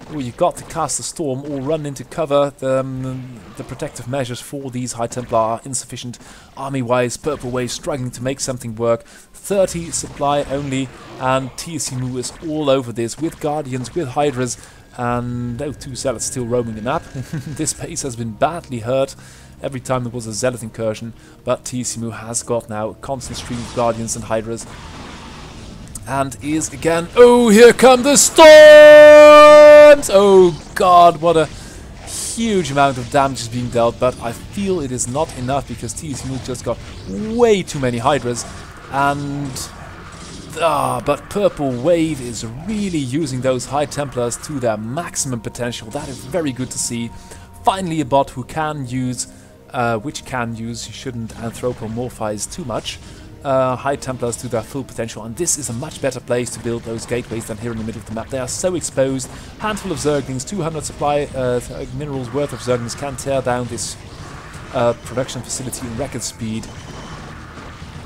Oh, you've got to cast a storm or run into cover. The protective measures for these High Templar are insufficient. Army-wise, Purple Wave struggling to make something work. 30 supply only, and tscmoo is all over this with Guardians, with Hydras, and 2 Zealots still roaming the map. This base has been badly hurt every time there was a Zealot incursion, but tscmoo has got now a constant stream of Guardians and Hydras. And is again... Oh, here come the storms! Oh God, what a huge amount of damage is being dealt, but I feel it is not enough because tscmoo just got way too many Hydras. And... but Purple Wave is really using those High Templars to their maximum potential. That is very good to see. Finally a bot who can use... you shouldn't anthropomorphize too much. High Templars to their full potential, and this is a much better place to build those gateways than here in the middle of the map. They are so exposed. Handful of Zerglings, 200 supply minerals worth of Zerglings can tear down this production facility in record speed.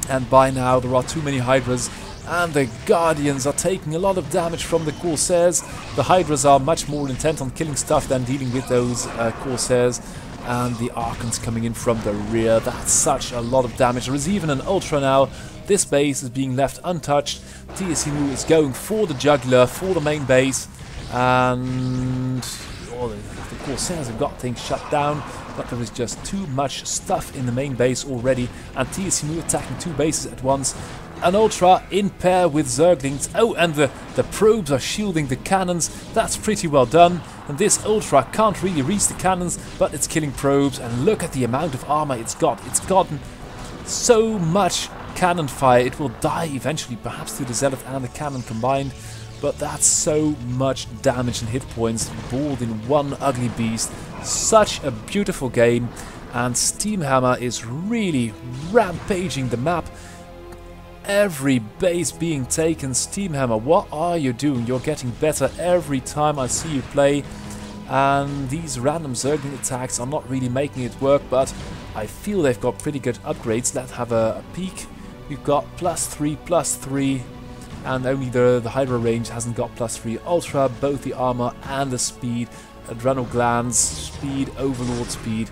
And by now there are too many Hydras, and the Guardians are taking a lot of damage from the Corsairs. The Hydras are much more intent on killing stuff than dealing with those Corsairs. And the Archons coming in from the rear. That's such a lot of damage. There is even an Ultra now. This base is being left untouched. tscmoo is going for the jugular, for the main base. And the Corsairs have got things shut down. but there is just too much stuff in the main base already, and tscmoo attacking 2 bases at once. An Ultra in pair with Zerglings. Oh, and the probes are shielding the cannons. That's pretty well done. And this Ultra can't really reach the cannons, but it's killing probes. And look at the amount of armor it's got. It's gotten so much cannon fire. It will die eventually, perhaps to the Zealot and the cannon combined. But that's so much damage and hit points balled in one ugly beast. Such a beautiful game. And Steamhammer is really rampaging the map. Every base being taken. Steamhammer, what are you doing? You're getting better every time I see you play. And these random Zergling attacks are not really making it work, but I feel they've got pretty good upgrades. Let's have a peek. We've got +3, and only the Hydra range hasn't got +3. Ultra, both the armor and the speed. Adrenal glands, speed, overlord speed.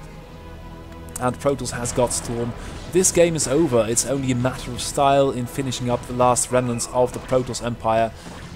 And Protoss has got Storm. This game is over. It's only a matter of style in finishing up the last remnants of the Protoss Empire.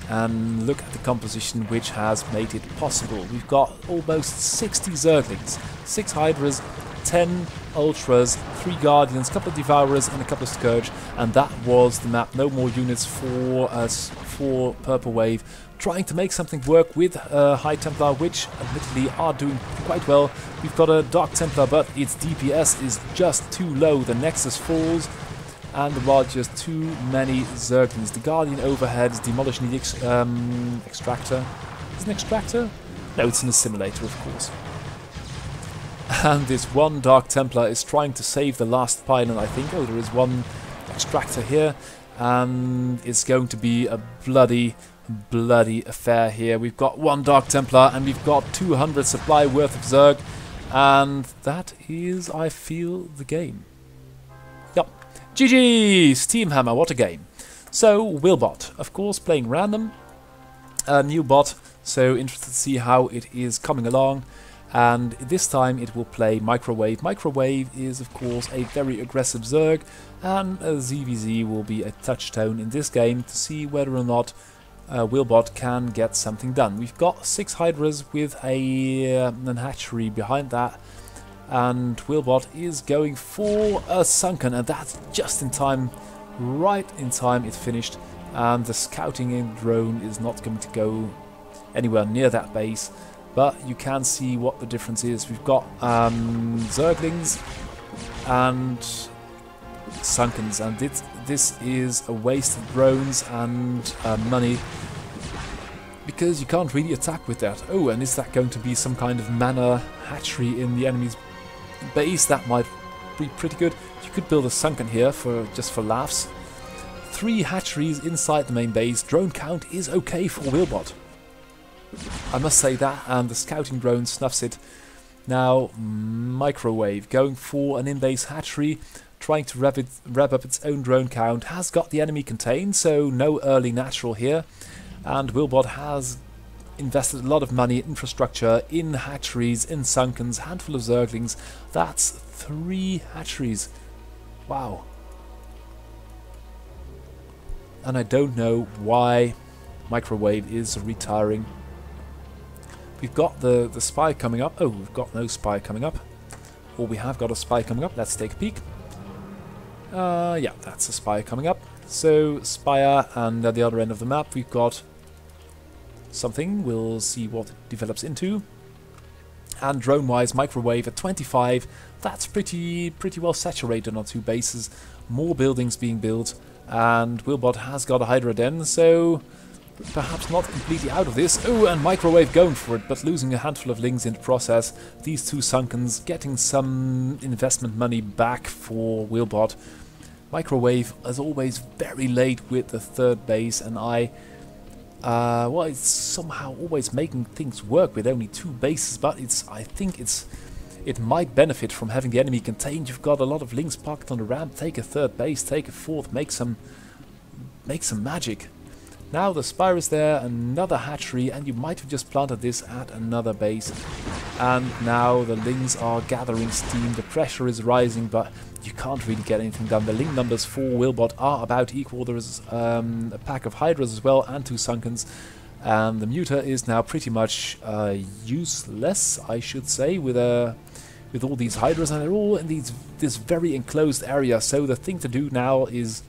And look at the composition which has made it possible. We've got almost 60 Zerglings, 6 Hydras, 10 Ultras, 3 Guardians, a couple of Devourers and a couple of Scourge. And that was the map. No more units for us for Purple Wave. Trying to make something work with High Templar, which admittedly are doing quite well. We've got a Dark Templar, but its DPS is just too low. The Nexus falls, and there are just too many Zerglings. The Guardian overhead is demolishing the Extractor. Is it an Extractor? No, it's an Assimilator, of course. And this one Dark Templar is trying to save the last pylon, I think. Oh, there is one Extractor here, and it's going to be a bloody affair here. We've got 1 Dark Templar and we've got 200 supply worth of Zerg, and that is, I feel, the game. Yep. GG! Steamhammer, what a game. So, Wilbot, of course, playing random. A new bot, so interested to see how it is coming along. And this time it will play Microwave. Microwave is, of course, a very aggressive Zerg, and a ZVZ will be a touchstone in this game to see whether or not Wilbot can get something done. We've got 6 Hydras with an hatchery behind that, and Wilbot is going for a Sunken, and that's just in time, right in time it finished, and the scouting in drone is not going to go anywhere near that base, but you can see what the difference is. We've got Zerglings and Sunkens, and this is a waste of drones and money, because you can't really attack with that. Oh, and is that going to be some kind of mana hatchery in the enemy's base? That might be pretty good. You could build a Sunken here just for laughs. 3 hatcheries inside the main base. Drone count is okay for Wilbot, I must say that, and the scouting drone snuffs it. Now, Microwave going for an in-base hatchery, trying to rev up its own drone count, has got the enemy contained, so no early natural here. And Wilbot has invested a lot of money in infrastructure, in hatcheries, in Sunkens, handful of Zerglings. That's 3 hatcheries. Wow. And I don't know why Microwave is retiring. We've got the spy coming up. Oh, we've got no spy coming up. Or we have got a spy coming up. Let's take a peek. Yeah, that's a spy coming up. So, Spire, and at the other end of the map we've got something. We'll see what it develops into. And drone-wise, Microwave at 25. That's pretty well saturated on 2 bases. More buildings being built. And Wilbot has got a Hydra Den, so perhaps not completely out of this. Oh, and Microwave going for it, but losing a handful of Lings in the process. These 2 Sunkens getting some investment money back for Wilbot. Microwave, as always, very late with the 3rd base, and well, it's somehow always making things work with only 2 bases, but I think it might benefit from having the enemy contained. You've got a lot of Lings parked on the ramp. Take a 3rd base, take a 4th, make some magic. Now the Spire is there, another hatchery, and you might have just planted this at another base. And now the Lings are gathering steam, the pressure is rising, but you can't really get anything done. The Ling numbers for Wilbot are about equal. There is a pack of Hydras as well, and 2 Sunkens. And the Muta is now pretty much useless, I should say, with with all these hydras, and they're all in this very enclosed area. So the thing to do now is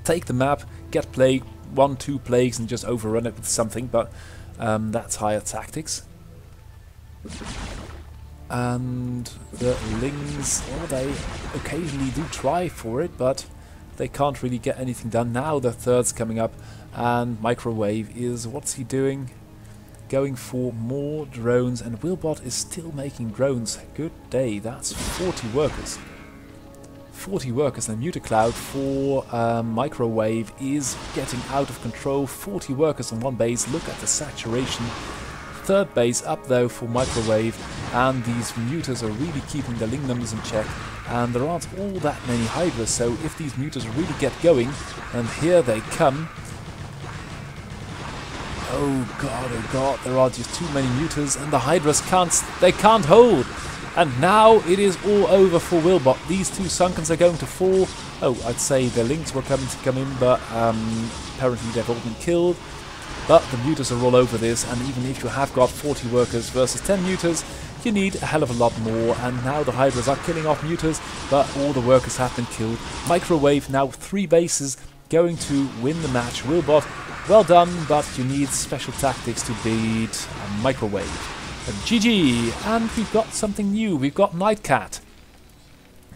take the map, get plague, 1-2 plagues, and just overrun it with something. But that's higher tactics. And the Lings, well, they occasionally do try for it, but they can't really get anything done. Now the third's coming up, and Microwave is, what's he doing? Going for more drones, and Wilbot is still making drones. Good day, that's 40 workers. 40 workers, and Mutacloud for Microwave is getting out of control. 40 workers on one base, look at the saturation. Third base up though for Microwave, and these mutas are really keeping the Ling numbers in check, and there aren't all that many hydras, so if these mutas really get going, and here they come. Oh god, there are just too many mutas, and the hydras can't hold. And now it is all over for Wilbot. These two Sunkens are going to fall. Oh, I'd say the Lings were coming to come in, but apparently they've all been killed. But the mutas are all over this, and even if you have got 40 workers versus 10 mutas, you need a hell of a lot more. And now the hydras are killing off mutas, but all the workers have been killed. Microwave now 3 bases, going to win the match. Wilbot, well done, but you need special tactics to beat Microwave. GG, and we've got something new. We've got Nightcat.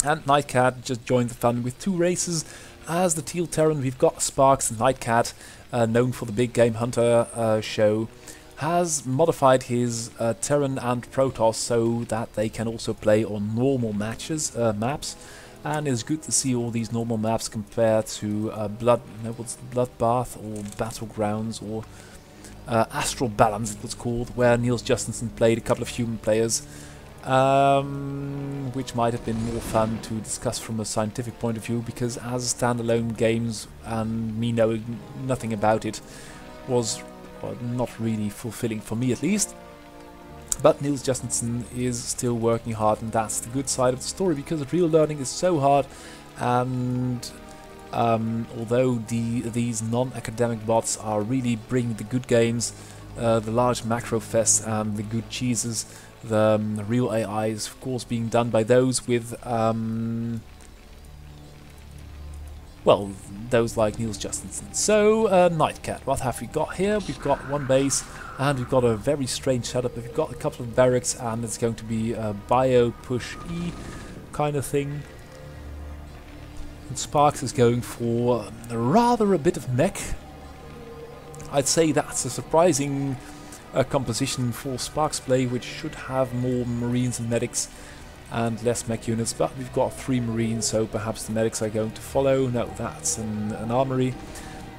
And Nightcat just joined the fun with 2 races. As the Teal Terran, we've got Sparks. Nightcat, known for the Big Game Hunter show, has modified his Terran and Protoss so that they can also play on normal maps. And it's good to see all these normal maps compared to Bloodbath or Battlegrounds or Astral Balance, it was called, where Niels Justensen played a couple of human players, which might have been more fun to discuss from a scientific point of view, because as standalone games and me knowing nothing about it was not really fulfilling for me at least. But Niels Justensen is still working hard, and that's the good side of the story, because real learning is so hard, and although these non-academic bots are really bringing the good games, the large macro fests and the good cheeses, the real AI is of course being done by those with well, those like Niels Justensen. So Nightcat, what have we got here? We've got 1 base, and we've got a very strange setup. We've got a couple of barracks, and it's going to be a bio push E kind of thing. And Sparks is going for rather a bit of mech. I'd say that's a surprising composition for Sparks play, which should have more Marines and Medics and less mech units, but we've got 3 Marines, so perhaps the Medics are going to follow. No, that's an armory.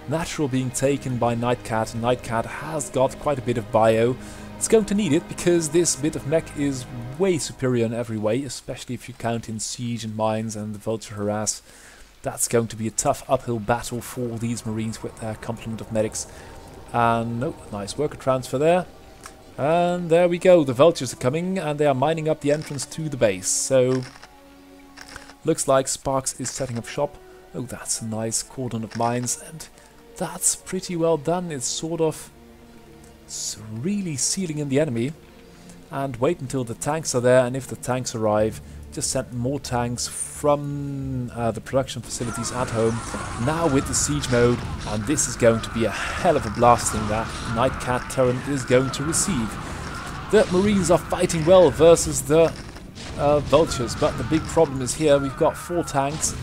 Natural being taken by Nightcat. Nightcat has got quite a bit of bio. It's going to need it, because this bit of mech is way superior in every way, especially if you count in siege and mines and the Vulture Harass. That's going to be a tough uphill battle for these Marines with their complement of medics. And oh, nice worker transfer there. And there we go, the Vultures are coming, and they are mining up the entrance to the base. So looks like Sparks is setting up shop. Oh, that's a nice cordon of mines, and that's pretty well done. It's sort of really sealing in the enemy. And wait until the tanks are there, and if the tanks arrive, just send more tanks from the production facilities at home. Now with the siege mode, and this is going to be a hell of a blasting that Nightcat Terran is going to receive. The Marines are fighting well versus the Vultures, but the big problem is here. We've got 4 tanks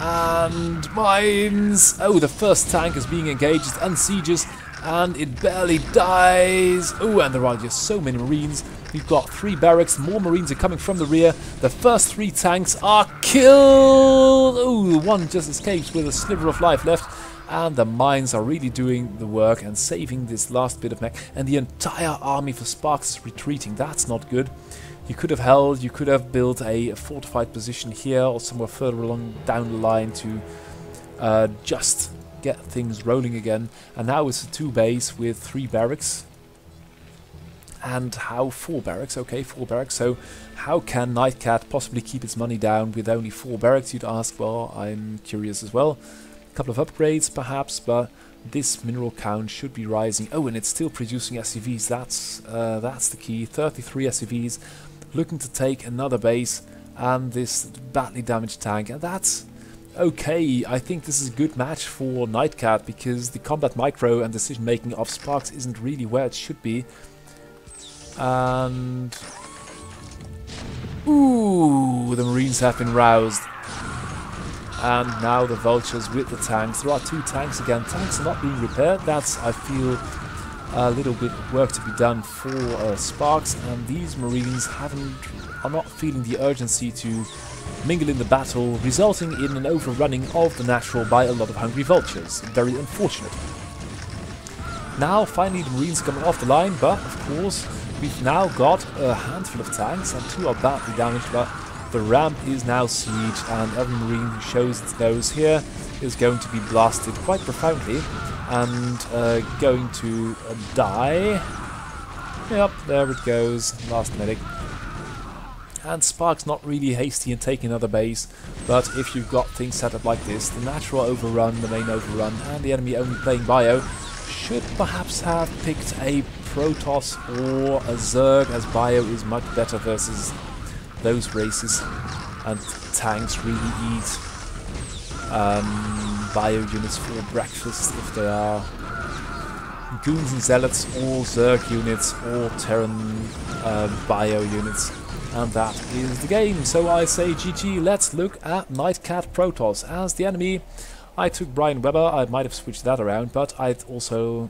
and mines. Oh, the first tank is being engaged, it unsieges, and it barely dies. Oh, and there are just so many Marines. We've got 3 barracks, more Marines are coming from the rear. The first 3 tanks are killed. Oh, one just escapes with a sliver of life left. And the mines are really doing the work and saving this last bit of mech. And the entire army for Sparks is retreating. That's not good. You could have held, you could have built a fortified position here or somewhere further along down the line to just get things rolling again. And now it's a 2 base with 3 barracks. And how 4 barracks? Okay, 4 barracks. So how can Nightcat possibly keep its money down with only 4 barracks, you'd ask? Well, I'm curious as well. A couple of upgrades perhaps, but this mineral count should be rising. Oh, and it's still producing SCVs. That's the key. 33 SCVs. looking to take another base and this badly damaged tank, and that's okay. I think this is a good match for Nightcat because the combat micro and decision making of Sparks isn't really where it should be. And ooh, the Marines have been roused. And now the Vultures with the tanks. There are 2 tanks again. Tanks are not being repaired. That's, I feel, a little bit of work to be done for Sparks. And these Marines are not feeling the urgency to mingle in the battle, resulting in an overrunning of the natural by a lot of hungry Vultures. Very unfortunate. Now, finally, the Marines are coming off the line, but, of course, we've now got a handful of tanks, and 2 are badly damaged, but the ramp is now sieged, and every Marine who shows its nose here is going to be blasted quite profoundly, and going to die. Yep, there it goes, last medic. And Spark's not really hasty in taking another base, but if you've got things set up like this, the natural overrun, the main overrun, and the enemy only playing bio, should perhaps have picked a Protoss or a Zerg, as bio is much better versus those races, and tanks really eat bio units for breakfast if they are Goons and Zealots, or Zerg units, or Terran bio units. And that is the game. So I say GG, let's look at Nightcat Protoss. As the enemy, I took Brian Weber. I might have switched that around, but I also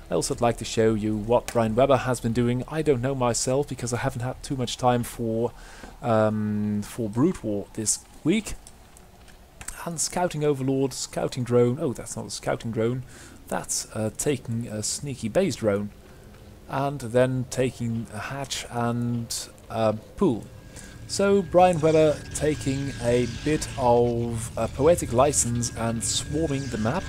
would like to show you what Brian Weber has been doing. I don't know myself because I haven't had too much time for Brood War this week. And Scouting Overlord, Scouting Drone. Oh, that's not a Scouting Drone. That's taking a sneaky base drone. And then taking a hatch and pool. So Brian Weber taking a bit of poetic license and swarming the map,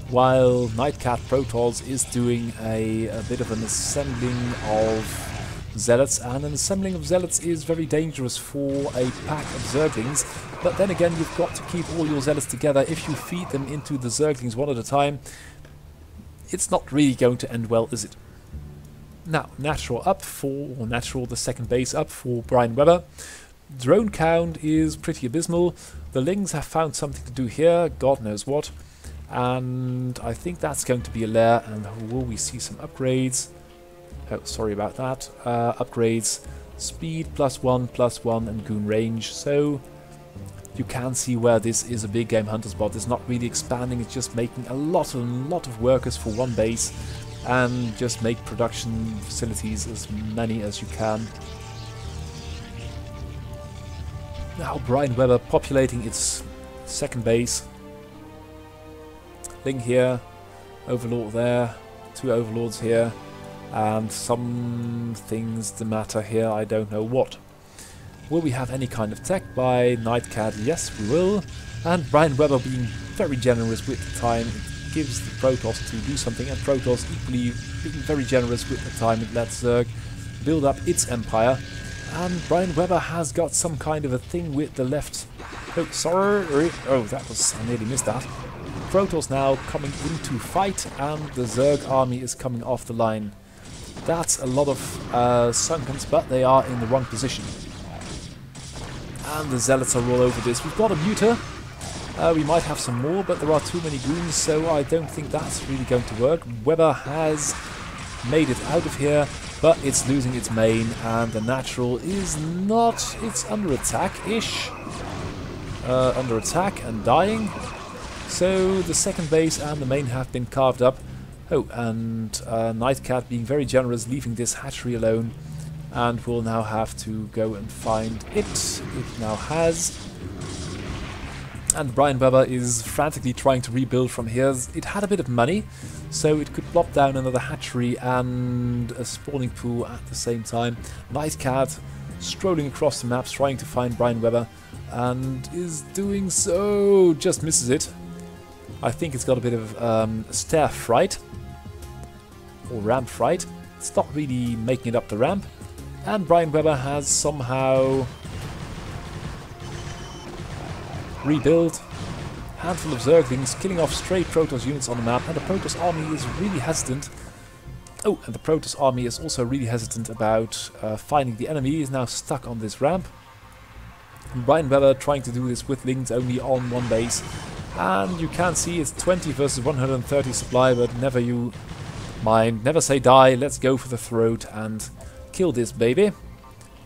while Nightcat Protoss is doing a bit of an assembling of Zealots, and an assembling of Zealots is very dangerous for a pack of Zerglings, but then again you've got to keep all your Zealots together. If you feed them into the Zerglings one at a time, it's not really going to end well, is it? Now, natural the second base up for Brian Weber. Drone count is pretty abysmal. The Lings have found something to do here, God knows what. And I think that's going to be a lair, and will we see some upgrades? Oh, sorry about that. Upgrades, speed +1, and goon range. So you can see where this is a big game hunter spot. It's not really expanding, it's just making a lot of workers for one base, and just make production facilities as many as you can. Now Brian Weber populating its second base. Ling here, Overlord there, 2 Overlords here, and some things the matter here, I don't know what. Will we have any kind of tech by Nightcat? Yes, we will. And Brian Weber being very generous with the time, it gives the Protoss to do something, and Protoss equally being very generous with the time, it lets Zerg build up its empire. And Brian Weber has got some kind of a thing with the left. Oh, sorry. Oh, that was, I nearly missed that. Protoss now coming into fight, and the Zerg army is coming off the line. That's a lot of Sunkens, but they are in the wrong position. And the Zealots are all over this. We've got a Muter. We might have some more, but there are too many goons, so I don't think that's really going to work. Weber has made it out of here, but it's losing its main, and the natural is not. It's under attack-ish. Under attack and dying. So the second base and the main have been carved up. Oh, and Nightcat being very generous, leaving this hatchery alone, and will now have to go and find it. It now has. And Brian Weber is frantically trying to rebuild from here. It had a bit of money, so it could plop down another hatchery and a spawning pool at the same time. Nightcat strolling across the maps trying to find Brian Weber, and is doing so, just misses it. I think it's got a bit of stair fright, or ramp fright. It's not really making it up the ramp, and Brian Weber has somehow rebuild. Handful of Zerglings killing off stray Protoss units on the map, and the Protoss army is really hesitant. Oh, and the Protoss army is also really hesitant about finding the enemy. He is now stuck on this ramp. Brian Weber trying to do this with Lings only on one base. And you can see it's 20 versus 130 supply, but never you mind. Never say die. Let's go for the throat and kill this baby.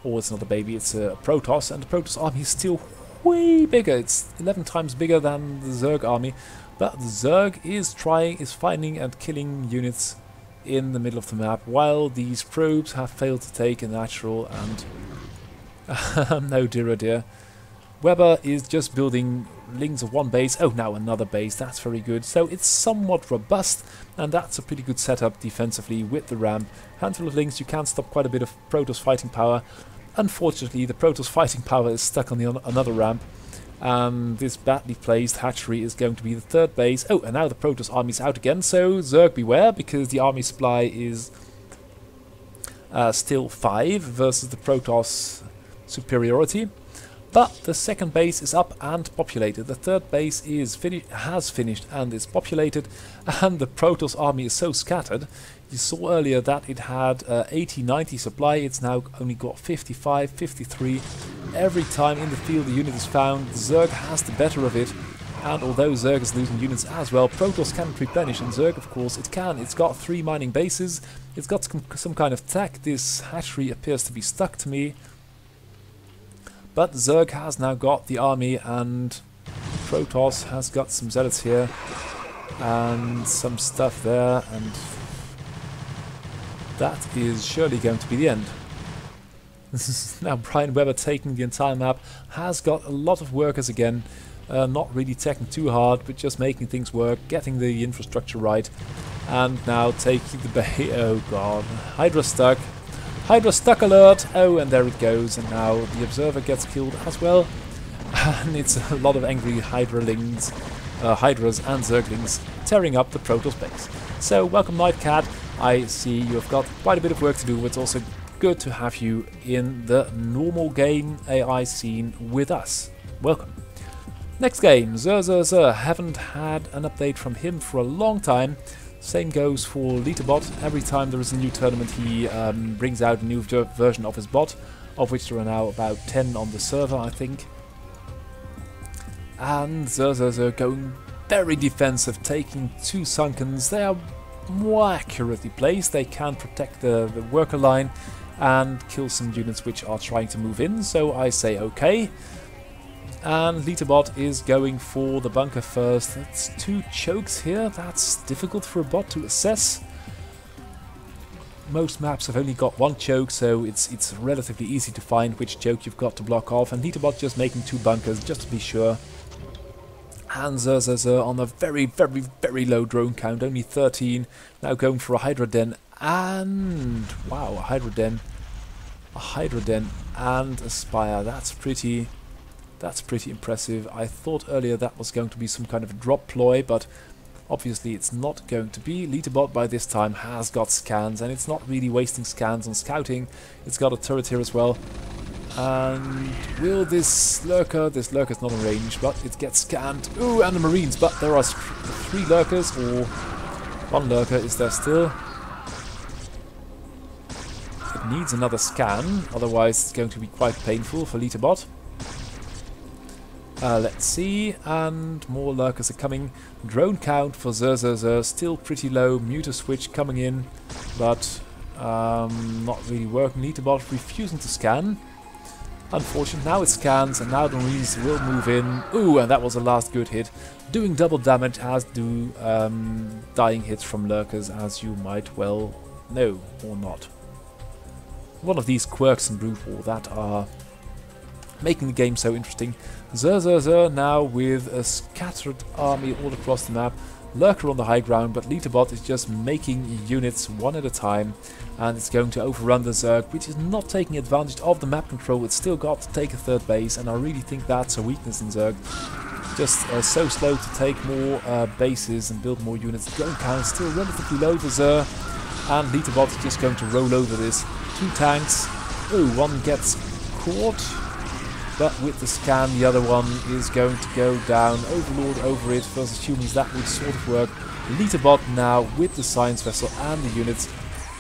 Or it's not a baby, it's a Protoss. And the Protoss army is still way bigger. It's 11 times bigger than the Zerg army. But the Zerg is finding and killing units in the middle of the map, while these probes have failed to take a natural and no dear oh dear. Weber is just building Lings of one base. Oh, now another base. That's very good. So it's somewhat robust, and that's a pretty good setup defensively with the ramp. Handful of Lings, you can stop quite a bit of Protoss fighting power. Unfortunately, the Protoss fighting power is stuck on another ramp, and this badly placed hatchery is going to be the third base. Oh, and now the Protoss army's out again, so Zerg beware, because the army supply is still 5 versus the Protoss superiority. But the second base is up and populated. The third base has finished and is populated, and the Protoss army is so scattered. You saw earlier that it had 80-90 supply. It's now only got 55, 53. Every time in the field the unit is found, Zerg has the better of it. And although Zerg is losing units as well, Protoss can replenish, and Zerg, of course, it can. It's got 3 mining bases. It's got some kind of tech. This hatchery appears to be stuck to me. But Zerg has now got the army, and Protoss has got some zealots here and some stuff there, and that is surely going to be the end. Now Brian Weber taking the entire map, has got a lot of workers again, not really teching too hard, but just making things work, getting the infrastructure right, and now taking the bay. Oh god, Hydra stuck. Hydra stuck alert! Oh, and there it goes, and now the observer gets killed as well. And it's a lot of angry Hydras and Zerglings tearing up the Protoss base. So, welcome Nightcat. I see you have got quite a bit of work to do, but it's also good to have you in the normal game AI scene with us. Welcome. Next game, Zer. Haven't had an update from him for a long time. Same goes for Litterbot. Every time there is a new tournament, he brings out a new version of his bot, of which there are now about 10 on the server, I think. And Zer going very defensive, taking 2 Sunkens. They are more accurately placed. They can protect the worker line and kill some units which are trying to move in, so I say okay. And Litterbot is going for the bunker first. That's 2 chokes here. That's difficult for a bot to assess. Most maps have only got 1 choke, so it's relatively easy to find which choke you've got to block off. And Litterbot just making 2 bunkers just to be sure. And Zer on a very, very, very low drone count, only 13. Now going for a Hydra Den, and wow, a Hydra Den and a Spire. That's pretty impressive. I thought earlier that was going to be some kind of a drop ploy, but obviously it's not going to be. Litterbot by this time has got scans, and it's not really wasting scans on scouting. It's got a turret here as well. And will this lurker's not in range, but it gets scanned. Ooh, and the Marines, but there are 3 lurkers, or 1 lurker is there still. It needs another scan, otherwise it's going to be quite painful for Litterbot. Let's see, and more lurkers are coming. Drone count for Zer still pretty low. Muter switch coming in, but not really working. Litterbot refusing to scan. Unfortunate. Now it scans, and now the Marines will move in. Ooh, and that was the last good hit. Doing double damage, as do dying hits from lurkers, as you might well know, or not. One of these quirks in Brood War that are making the game so interesting. Zer now with a scattered army all across the map. Lurker on the high ground, but Litterbot is just making units one at a time, and it's going to overrun the Zerg, which is not taking advantage of the map control. It's still got to take a 3rd base, and I really think that's a weakness in Zerg. Just so slow to take more bases and build more units. Drone count still relatively low for Zer, and Litterbot is just going to roll over this. 2 tanks. Oh, 1 gets caught. But with the scan, the other one is going to go down. Overlord over it versus humans, that would sort of work. Litterbot now with the science vessel and the units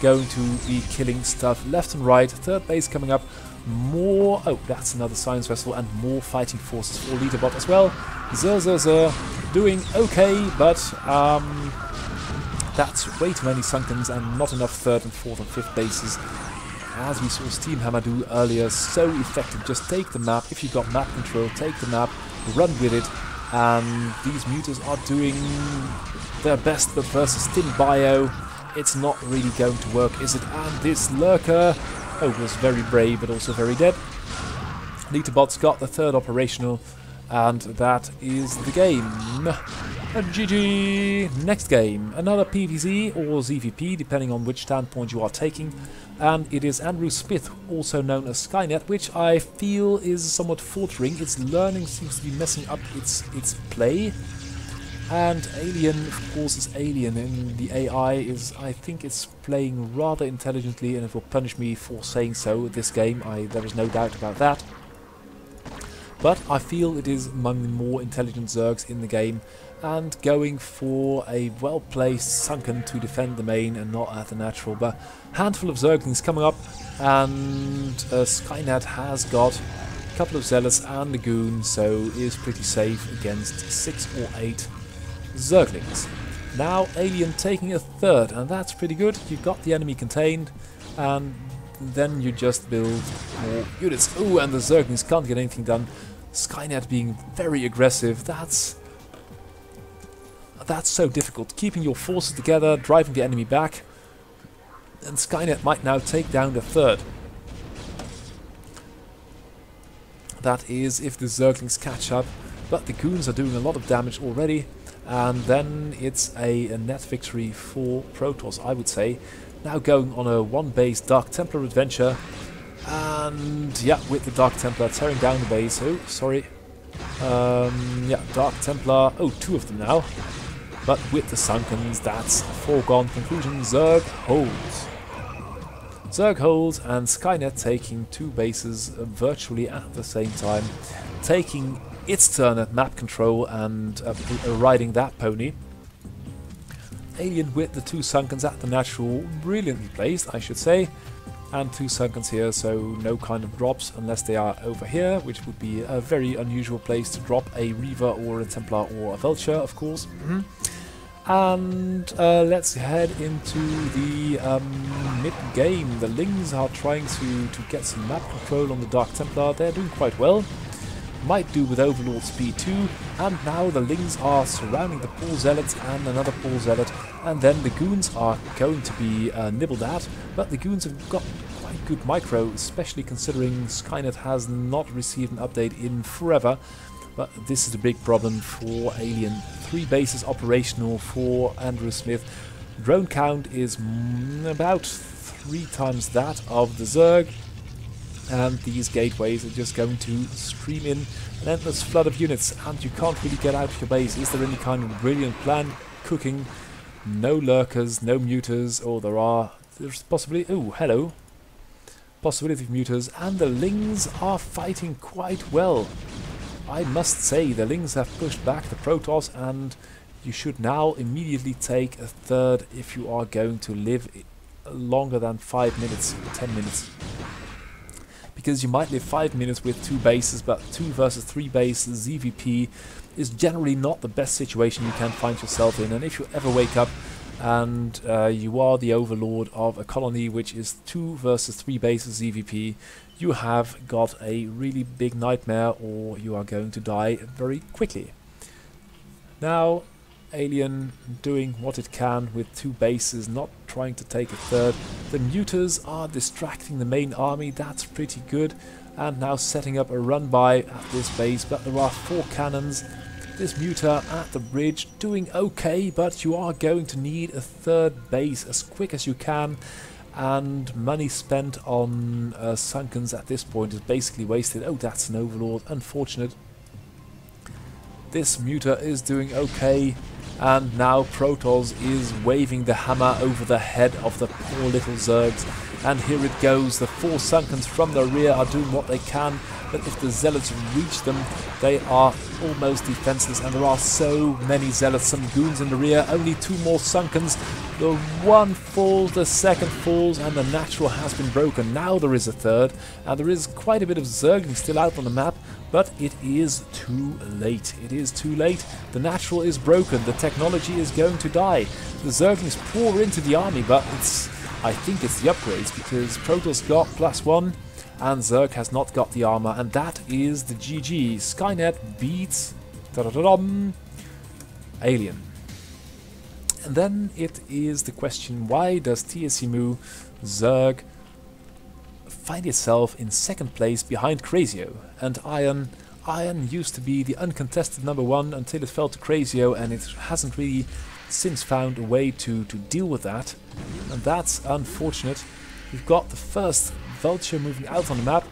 going to be killing stuff left and right. Third base coming up. More... Oh, that's another science vessel, and more fighting forces for Leaderbot as well. Zer, doing okay, but that's way too many Sunkens and not enough third and fourth and fifth bases. As we saw Steamhammer do earlier, so effective. Just take the map. If you've got map control, take the map, run with it. And these mutas are doing their best, but versus Thin Bio, it's not really going to work, is it? And this Lurker, was very brave, but also very dead. Leaderbot's got the third operational, and that is the game. GG! Next game, another PvZ or ZVP, depending on which standpoint you are taking. And it is Andrew Smith, also known as Skynet, which I feel is somewhat faltering. Its learning seems to be messing up its play. And Alien, of course, is Alien, and the AI is, I think it's playing rather intelligently, and it will punish me for saying so this game. There is no doubt about that. But I feel it is among the more intelligent Zergs in the game, and going for a well-placed Sunken to defend the main and not at the natural. But handful of Zerglings coming up, and Skynet has got a couple of Zealots and a Goon, so is pretty safe against 6 or 8 Zerglings. Now Alien taking a third, and that's pretty good. You've got the enemy contained, and then you just build more units. Ooh, and the Zerglings can't get anything done. Skynet being very aggressive. That's so difficult. Keeping your forces together, driving the enemy back, and Skynet might now take down the third. That is if the Zerglings catch up, but the Goons are doing a lot of damage already, and then it's a net victory for Protoss, I would say. Now going on a one-base Dark Templar adventure, and yeah, with the Dark Templar tearing down the base. Oh, sorry. Yeah, Dark Templar. Oh, 2 of them now. But with the Sunkens, that's a foregone conclusion. Zerg holds. Zerg holds, and Skynet taking 2 bases virtually at the same time, taking its turn at map control and riding that pony. Alien with the 2 Sunkens at the natural, brilliantly placed, I should say. And 2 Sunkens here, so no kind of drops unless they are over here, which would be a very unusual place to drop a Reaver or a Templar or a Vulture, of course. And let's head into the mid-game. The Lings are trying to get some map control on the Dark Templar. They're doing quite well. Might do with Overlord speed too. And now the Lings are surrounding the Paul Zealots and another Paul Zealot. And then the Goons are going to be nibbled at. But the Goons have got quite good micro, especially considering Skynet has not received an update in forever. But this is a big problem for Alien. 3 bases operational for Andrew Smith. Drone count is about 3 times that of the Zerg. And these gateways are just going to stream in an endless flood of units, and you can't really get out of your base. Is there any kind of brilliant plan cooking? No Lurkers, no Mutas, or there's possibly... Oh, hello. Possibility of Mutas, and the Lings are fighting quite well. I must say, the Lings have pushed back the Protoss, and you should now immediately take a third if you are going to live longer than 5 minutes, 10 minutes. Because you might live 5 minutes with 2 bases, but 2 versus 3 bases ZVP is generally not the best situation you can find yourself in. And if you ever wake up and you are the overlord of a colony which is 2 versus 3 bases ZVP, you have got a really big nightmare, or you are going to die very quickly. Now, Alien doing what it can with 2 bases, not trying to take a third. The Mutas are distracting the main army, that's pretty good. And now setting up a run-by at this base, but there are 4 cannons. This Muta at the bridge doing okay, but you are going to need a third base as quick as you can. And money spent on Sunkens at this point is basically wasted. Oh, that's an Overlord, unfortunate. This Muta is doing okay. And now Protoss is waving the hammer over the head of the poor little Zergs. And here it goes. The 4 Sunkens from the rear are doing what they can, but if the Zealots reach them, they are almost defenseless, and there are so many Zealots, some goons in the rear, only 2 more Sunkens. The 1 falls, the 2nd falls, and the natural has been broken. Now there is a 3rd, and there is quite a bit of Zergling still out on the map, but it is too late. It is too late. The natural is broken. The technology is going to die. The Zerglings pour into the army, but I think it's the upgrades, because Protoss got +1, and Zerg has not got the armor, and that is the GG. Skynet beats Alien. And then it is the question, why does tscmoo Zerg find itself in 2nd place behind Crazio? And Iron used to be the uncontested #1 until it fell to Crazio, and it hasn't really since found a way to deal with that, and that's unfortunate. We've got the first Vulture moving out on the map,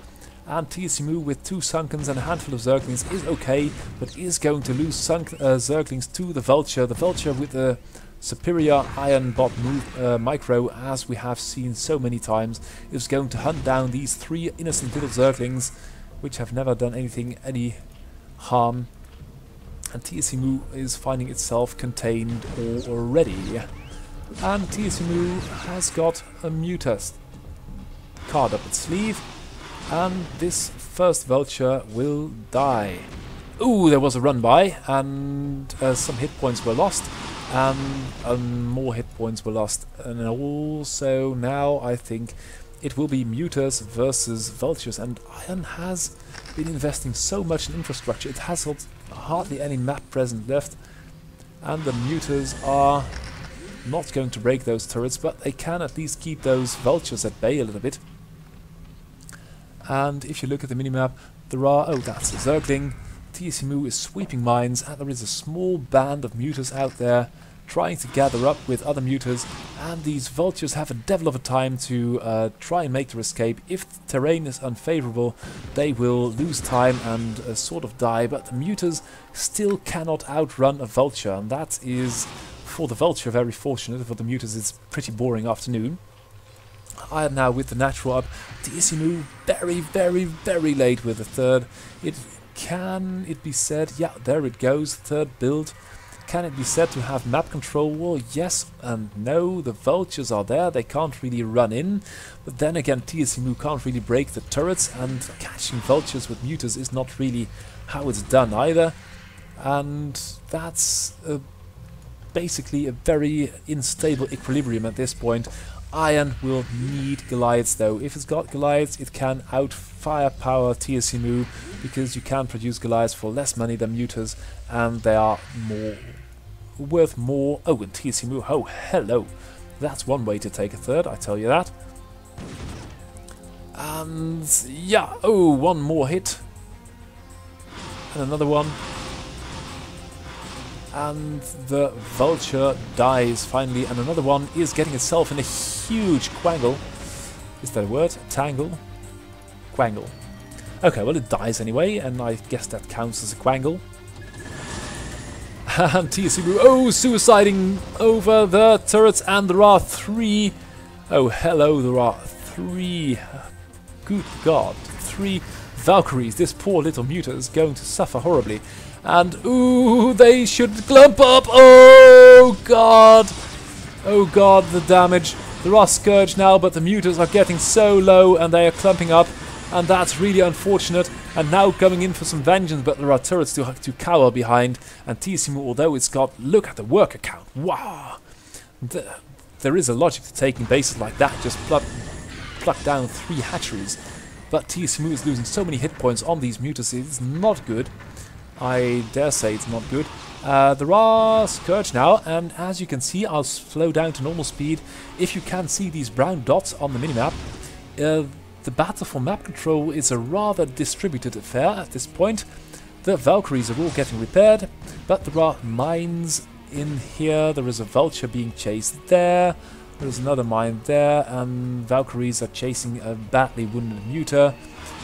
and tscmoo with 2 Sunkens and a handful of Zerglings is okay, but is going to lose Zerglings to the Vulture. The Vulture with the superior Iron bot move micro, as we have seen so many times, is going to hunt down these 3 innocent little Zerglings, which have never done any harm. And tscmoo is finding itself contained already. And tscmoo has got a Mutas card up its sleeve, and this first Vulture will die. Ooh, there was a run by, and some hit points were lost, and more hit points were lost. And also now I think it will be Mutas versus Vultures, and Iron has been investing so much in infrastructure. It has hardly any map present left, and the Mutas are not going to break those turrets, but they can at least keep those Vultures at bay a little bit. And if you look at the minimap, there are... oh, that's a Zergling. tscmoo is sweeping mines, and there is a small band of Mutas out there trying to gather up with other Mutas, and these Vultures have a devil of a time to try and make their escape. If the terrain is unfavorable, they will lose time and sort of die, but the Mutas still cannot outrun a Vulture, and that is, for the Vulture, very fortunate. For the Mutas, it's a pretty boring afternoon. Iron now with the natural up. tscmoo very late with the 3rd. Can it be said, yeah, there it goes, 3rd build. Can it be said to have map control? Well, yes and no. The Vultures are there, they can't really run in. But then again, tscmoo can't really break the turrets, and catching Vultures with Mutas is not really how it's done either. And that's basically a very unstable equilibrium at this point. Iron will need Goliaths though. If it's got Goliaths, it can out-firepower tscmoo, because you can produce Goliaths for less money than Mutas, and they are worth more. Oh, and tscmoo, oh hello. That's one way to take a 3rd, I tell you that. And yeah, oh, 1 more hit. And another one. And the Vulture dies finally, and another one is getting itself in a huge quangle. Is that a word? Tangle? Quangle. Okay, well it dies anyway, and I guess that counts as a quangle. And tscmoo, oh, suiciding over the turrets, and there are 3. Oh, hello, there are 3. Good God, 3 Valkyries. This poor little Muta is going to suffer horribly. And, ooh, they should clump up. Oh, God. Oh, God, the damage. There are Scourge now, but the Mutas are getting so low, and they are clumping up. And that's really unfortunate. And now coming in for some vengeance, but there are turrets to cower behind. And tscmoo, although it's got... look at the worker count. Wow. There is a logic to taking bases like that. Just pluck down 3 hatcheries. But tscmoo is losing so many hit points on these Mutas. It's not good. I dare say it's not good. There are Scourge now, and as you can see, I'll slow down to normal speed. If you can see these brown dots on the minimap, the battle for map control is a rather distributed affair at this point. The Valkyries are all getting repaired, but there are mines in here. There is a Vulture being chased there. There's another mine there, and Valkyries are chasing a badly wounded Muta.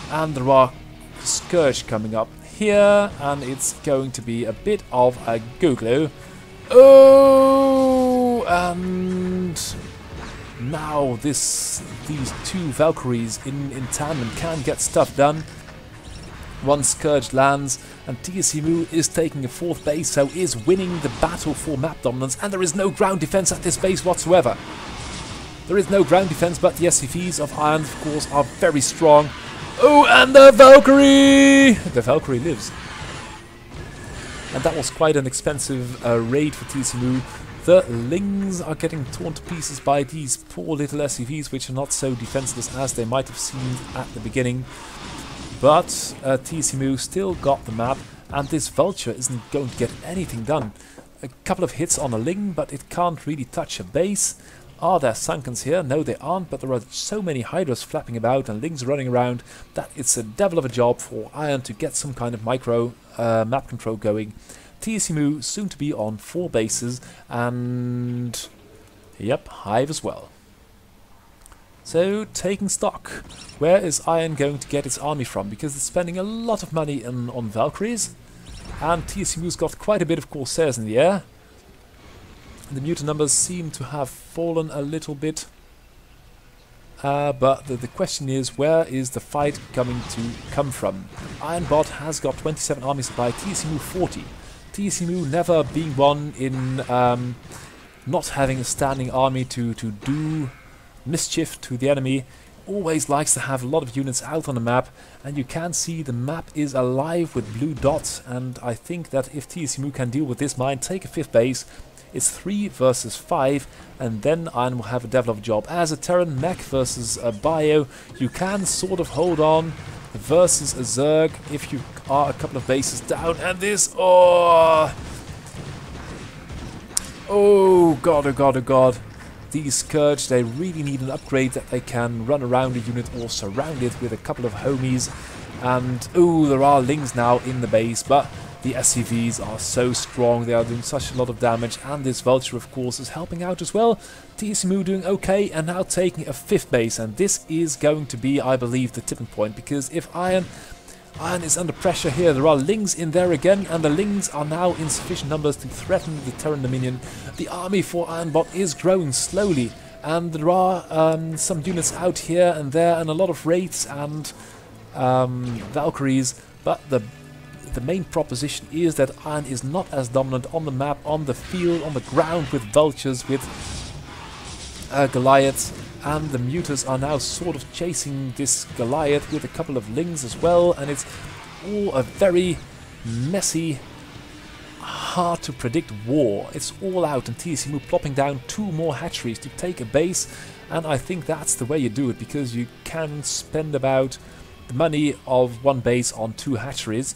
And there are Scourge coming up here, and it's going to be a bit of a googlo. Oh, and now these two Valkyries in tandem can get stuff done. One Scourge lands, and tscmoo is taking a 4th base, so is winning the battle for map dominance, and there is no ground defense at this base whatsoever. There is no ground defense, but the SCVs of Iron, of course, are very strong. Oh, and the Valkyrie! The Valkyrie lives. And that was quite an expensive raid for tscmoo. The Lings are getting torn to pieces by these poor little SCVs, which are not so defenseless as they might have seemed at the beginning. But tscmoo still got the map, and this Vulture isn't going to get anything done. A couple of hits on a Ling, but it can't really touch a base. Are there Sunkens here? No, they aren't, but there are so many Hydras flapping about and Lings running around that it's a devil of a job for Iron to get some kind of micro map control going. tscmoo soon to be on 4 bases, and yep, Hive as well. So, taking stock. Where is Iron going to get its army from? Because it's spending a lot of money on Valkyries, and tscmoo's got quite a bit of Corsairs in the air. The mutant numbers seem to have fallen a little bit, but the question is, where is the fight coming to come from? Ironbot has got 27 army supply, tscmoo 40. tscmoo never being one in not having a standing army to do mischief to the enemy, always likes to have a lot of units out on the map, and you can see the map is alive with blue dots, and I think that if tscmoo can deal with this mine, take a 5th base, it's 3 versus 5, and then Iron will have a devil of a job. As a Terran mech versus a bio, you can sort of hold on versus a Zerg if you are a couple of bases down, and this, oh god, oh god, oh god. These Scourge, they really need an upgrade that they can run around a unit or surround it with a couple of homies. And, oh, there are Lings now in the base, but the SCVs are so strong, they are doing such a lot of damage, and this Vulture, of course, is helping out as well. tscmoo doing okay, and now taking a 5th base, and this is going to be, I believe, the tipping point, because if Iron is under pressure here, there are Lings in there again, and the Lings are now in sufficient numbers to threaten the Terran Dominion. The army for Ironbot is growing slowly, and there are some units out here and there, and a lot of Wraiths and Valkyries, but the main proposition is that Iron is not as dominant on the map, on the field, on the ground, with Vultures, with Goliaths, and the Mutas are now sort of chasing this Goliath with a couple of Lings as well, and it's all a very messy, hard to predict war. It's all out, and tscmoo plopping down 2 more hatcheries to take a base, and I think that's the way you do it, because you can spend about the money of 1 base on 2 hatcheries,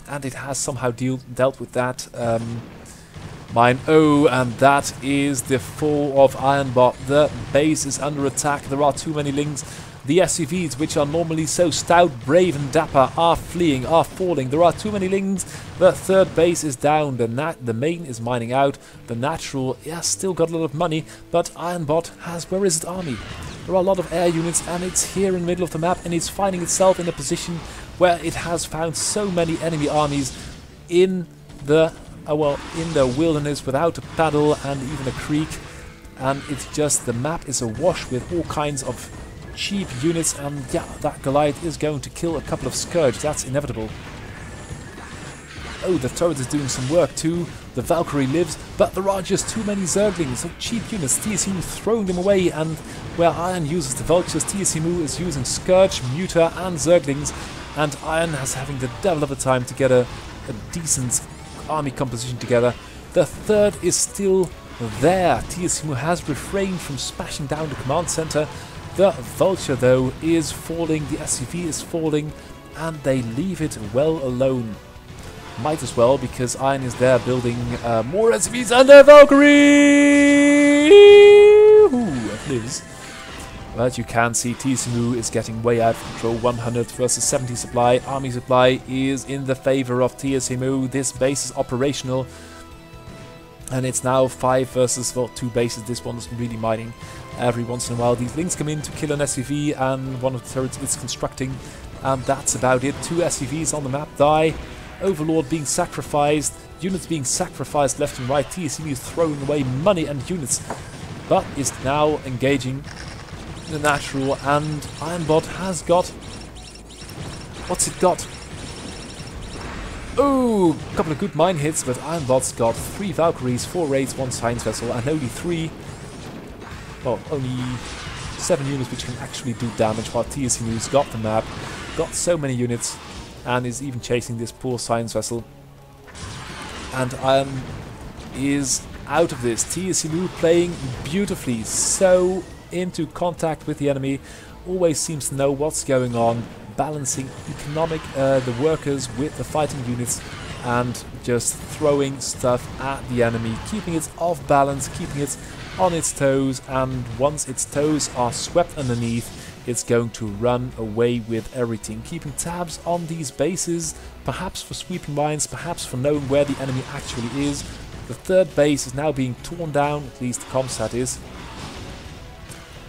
and it has somehow dealt with that mine. Oh, and that is the fall of Ironbot. The base is under attack. There are too many Lings. The SCVs, which are normally so stout, brave and dapper, are fleeing, are falling. There are too many Lings. The 3rd base is down. The main is mining out. The natural, yeah, still got a lot of money, but Ironbot has, where is its army? There are a lot of air units, and it's here in the middle of the map, and it's finding itself in a position where it has found so many enemy armies in the wilderness without a paddle and even a creek, and it's just, the map is awash with all kinds of cheap units, and yeah, that Goliath is going to kill a couple of Scourge, that's inevitable. Oh, the turret is doing some work too, the Valkyrie lives, but there are just too many Zerglings, so cheap units, tscmoo throwing them away, and where Iron uses the Vultures, tscmoo is using Scourge, Muta and Zerglings, and Iron has having the devil of a time to get a decent army composition together. The 3rd is still there. tscmoo has refrained from smashing down the command center. The Vulture, though, is falling, the SCV is falling, and they leave it well alone. Might as well, because Iron is there building more SCVs, and the Valkyrie! Ooh, it lives. But you can see tscmoo is getting way out of control. 100 versus 70 supply. Army supply is in the favor of tscmoo. This base is operational, and it's now 5 versus, well, 2 bases. This one's really mining. Every once in a while these Lings come in to kill an SCV, and one of the turrets is constructing, and that's about it. 2 SCVs on the map die. Overlord being sacrificed. Units being sacrificed left and right. tscmoo is throwing away money and units. but is now engaging the natural, and Ironbot has got... What's it got? Oh, a couple of good mine hits, but Ironbot's got 3 Valkyries, 4 raids, 1 science vessel, and only 7 units which can actually do damage, while tscmoo's got the map, got so many units, and is even chasing this poor science vessel. And Iron is out of this. tscmoo playing beautifully, so into contact with the enemy, always seems to know what's going on, balancing the workers with the fighting units, and just throwing stuff at the enemy, keeping it off balance, keeping it on its toes, and once its toes are swept underneath, it's going to run away with everything, keeping tabs on these bases, perhaps for sweeping mines, perhaps for knowing where the enemy actually is. The third base is now being torn down, at least the comsat is.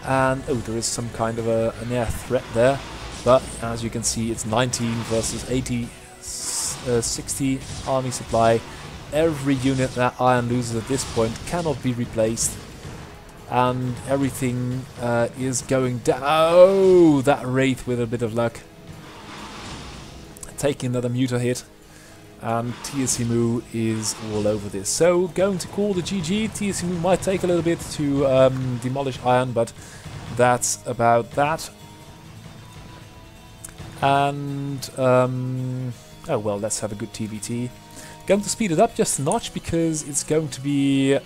And, oh, there is some kind of an air threat there. But, as you can see, it's 19 versus 80, 60 army supply. Every unit that Iron loses at this point cannot be replaced. And everything is going down. Oh, that Wraith with a bit of luck. Taking another Muta hit. And tscmoo is all over this. So, going to call the GG. tscmoo might take a little bit to demolish Iron, but that's about that. And, oh well, let's have a good TVT. Going to speed it up just a notch because it's going to be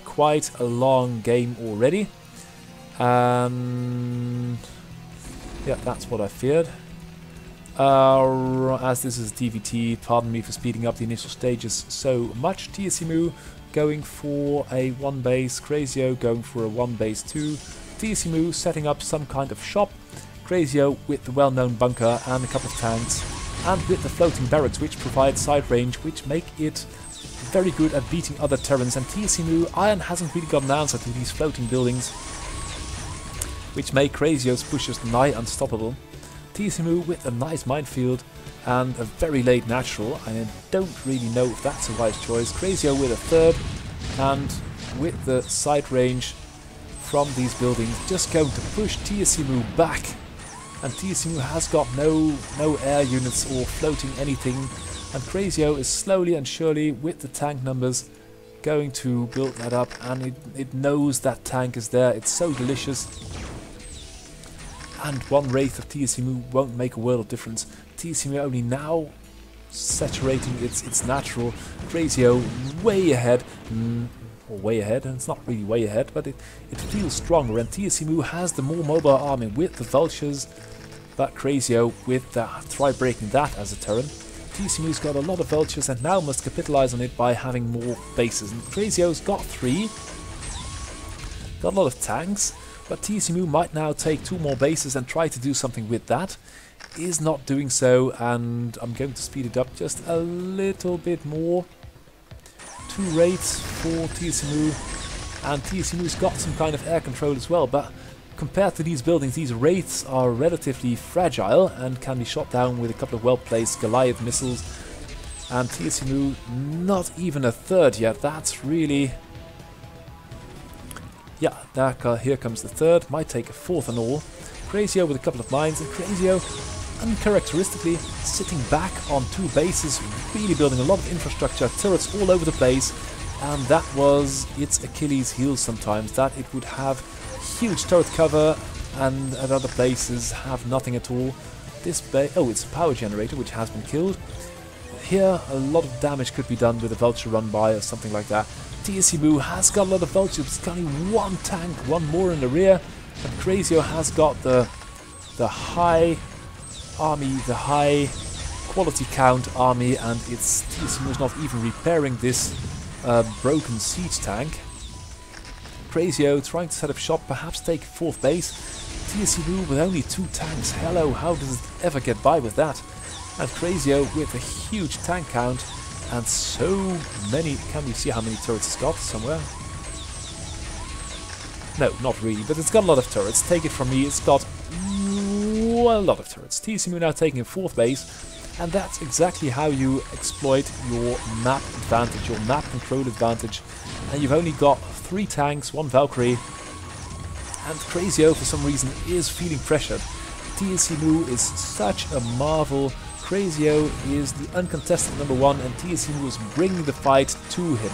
quite a long game already. And yeah, that's what I feared. As this is DVT, pardon me for speeding up the initial stages so much. tscmoo going for a 1 base, Crazio going for a 1 base 2, tscmoo setting up some kind of shop, Crazio with the well-known bunker and a couple of tanks, and with the floating barracks which provide side range, which make it very good at beating other Terrans. And tscmoo, Iron hasn't really got an answer to these floating buildings, which make Crazio's pushes nigh unstoppable. tscmoo with a nice minefield and a very late natural. I don't really know if that's a wise choice. Crazio with a third, and with the side range from these buildings, just going to push tscmoo back. And tscmoo has got no air units or floating anything, and Crazio is slowly and surely, with the tank numbers, going to build that up, and it knows that tank is there. It's so delicious. And 1 Wraith of tscmoo won't make a world of difference. tscmoo only now saturating its natural. Crazio way ahead, or way ahead, and it's not really way ahead, but it feels stronger, and tscmoo has the more mobile army with the vultures, but Crazio with that, try breaking that as a Terran. tscmoo's got a lot of vultures and now must capitalize on it by having more bases, and Crazio's got 3, got a lot of tanks, but tscmoo might now take 2 more bases and try to do something with that. Is not doing so, and I'm going to speed it up just a little bit more. 2 raids for tscmoo, and tscmoo's got some kind of air control as well, but compared to these buildings, these wraiths are relatively fragile and can be shot down with a couple of well-placed Goliath missiles. And tscmoo not even a third yet. That's really... yeah, here comes the third. Might take a 4th and all. Crazio with a couple of mines, and Crazio uncharacteristically sitting back on 2 bases, really building a lot of infrastructure, turrets all over the place, and that was its Achilles heel sometimes, that it would have huge turret cover and at other places have nothing at all. This oh, it's a power generator which has been killed. Here a lot of damage could be done with a vulture run by or something like that. tscmoo has got a lot of vultures, it's only 1 tank, 1 more in the rear, and Crazio has got the high army, the high quality count army, and its tscmoo is not even repairing this broken siege tank. Crazio trying to set up shop, perhaps take 4th base. tscmoo with only 2 tanks. Hello, how does it ever get by with that? And Crazio with a huge tank count and so many. Can we see how many turrets it's got somewhere? No, not really, but it's got a lot of turrets. Take it from me, it's got a lot of turrets. tscmoo now taking a 4th base, and that's exactly how you exploit your map advantage, your map control advantage. And you've only got 3 tanks, 1 Valkyrie, and Crazio for some reason is feeling pressured. tscmoo is such a marvel. Crazio is the uncontested #1 and tscmoo is bringing the fight to him.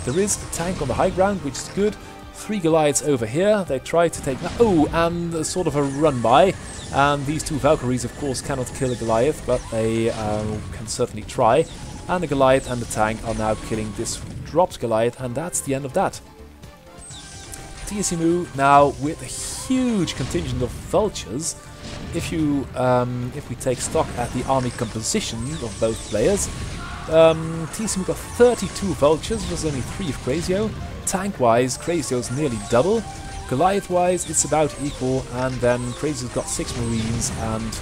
There is a tank on the high ground, which is good. 3 Goliaths over here. They try to take... Oh, and a sort of a run-by. And these 2 Valkyries, of course, cannot kill a Goliath, but they can certainly try. And the Goliath and the tank are now killing this dropped Goliath, and that's the end of that. tscmoo now with a huge contingent of vultures. If we take stock at the army composition of both players, tscmoo got 32 vultures versus only 3 of Crazio. Tank-wise, Crazio's nearly double. Goliath-wise, it's about equal, and then Crazio's got 6 marines, and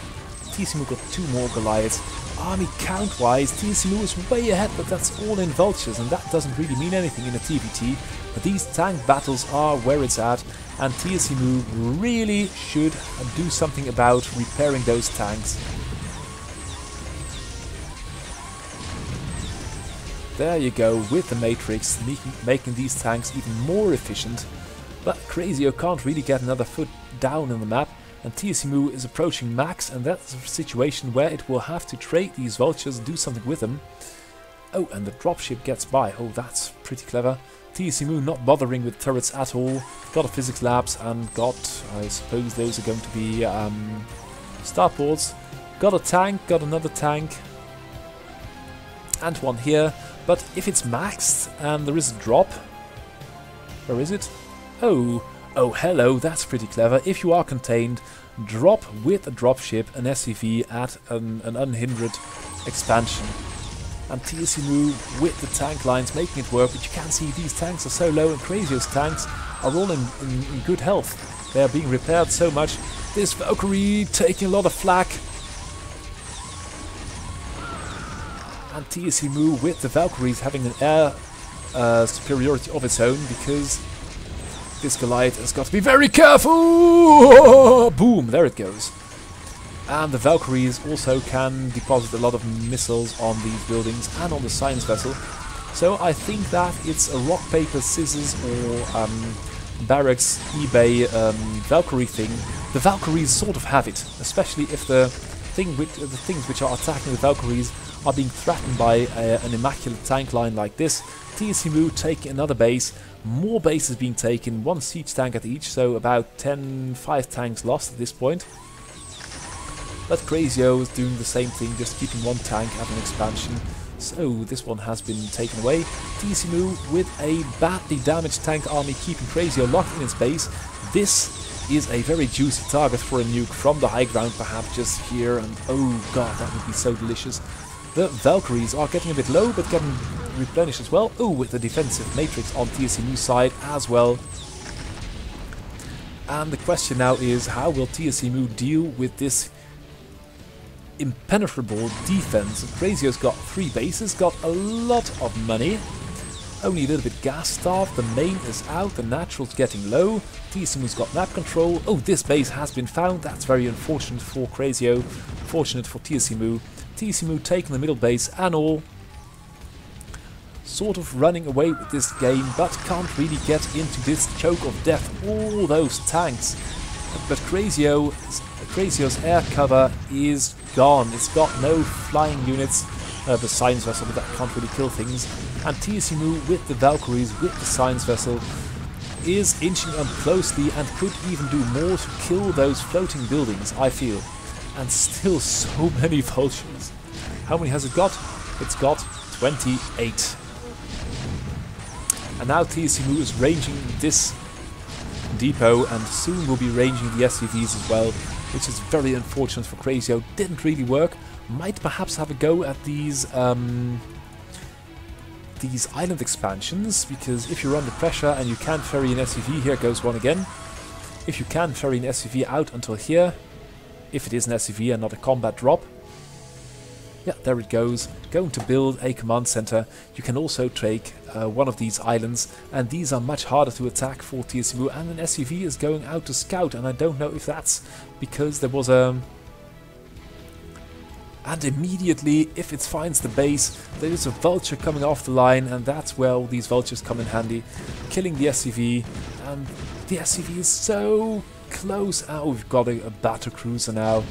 tscmoo got 2 more Goliaths. Army count-wise, tscmoo is way ahead, but that's all in vultures, and that doesn't really mean anything in a TVT. But these tank battles are where it's at, and tscmoo really should do something about repairing those tanks. There you go, with the Matrix, making these tanks even more efficient. But Crazio can't really get another foot down on the map, and tscmoo is approaching max, and that's a situation where it will have to trade these vultures, do something with them. Oh, and the dropship gets by. Oh, that's pretty clever. tscmoo not bothering with turrets at all. Got a physics labs and got, I suppose those are going to be starports. Got a tank, got another tank, and one here. But if it's maxed and there is a drop, where is it? Oh, hello, that's pretty clever. If you are contained, drop with a dropship an SCV at an unhindered expansion. And tscmoo with the tank lines making it work, but you can see these tanks are so low, and Crazio's tanks are all in good health. They are being repaired so much. This Valkyrie taking a lot of flak. And tscmoo with the Valkyries having an air superiority of its own, because this Goliath has got to be very careful! Boom, there it goes. And the Valkyries also can deposit a lot of missiles on these buildings and on the science vessel. So I think that it's a rock, paper, scissors or barracks, eBay Valkyrie thing. The Valkyries sort of have it, especially if the things which are attacking the Valkyries are being threatened by an immaculate tank line like this. tscmoo taking another base, more bases being taken, 1 siege tank at each, so about 5 tanks lost at this point. But Crazio is doing the same thing, just keeping 1 tank at an expansion. So this one has been taken away. tscmoo with a badly damaged tank army keeping Crazio locked in its base. This is a very juicy target for a nuke from the high ground, perhaps just here, and oh god, that would be so delicious. The Valkyries are getting a bit low, but getting replenished as well. Oh, with the defensive matrix on tscmoo's side as well. And the question now is, how will tscmoo deal with this impenetrable defense? Crazio's got 3 bases, got a lot of money, only a little bit gas starved. The main is out, the natural's getting low. tscmoo's got map control. Oh, this base has been found. That's very unfortunate for Crazio, fortunate for tscmoo. tscmoo taking the middle base and all, sort of running away with this game, but can't really get into this choke of death. All those tanks. But Crazio's air cover is gone. It's got no flying units. The science vessel, but that can't really kill things. And tscmoo with the Valkyries, with the science vessel, is inching up closely and could even do more to kill those floating buildings, I feel. And still so many vultures. How many has it got? It's got 28. And now tscmoo is ranging this depot, and soon will be ranging the SCVs as well, which is very unfortunate for Crazio. Didn't really work. Might perhaps have a go at these island expansions, because if you're under pressure and you can't ferry an SCV, here goes one again. If you can ferry an SCV out until here, if it is an SCV and not a combat drop, yeah, there it goes. Going to build a command center. You can also take one of these islands, and these are much harder to attack for tscmoo, and an SCV is going out to scout, and I don't know if that's because there was a And immediately, if it finds the base, there is a vulture coming off the line, and that's where all these vultures come in handy, killing the SCV. And the SCV is so close. Oh, we've got a battle cruiser now.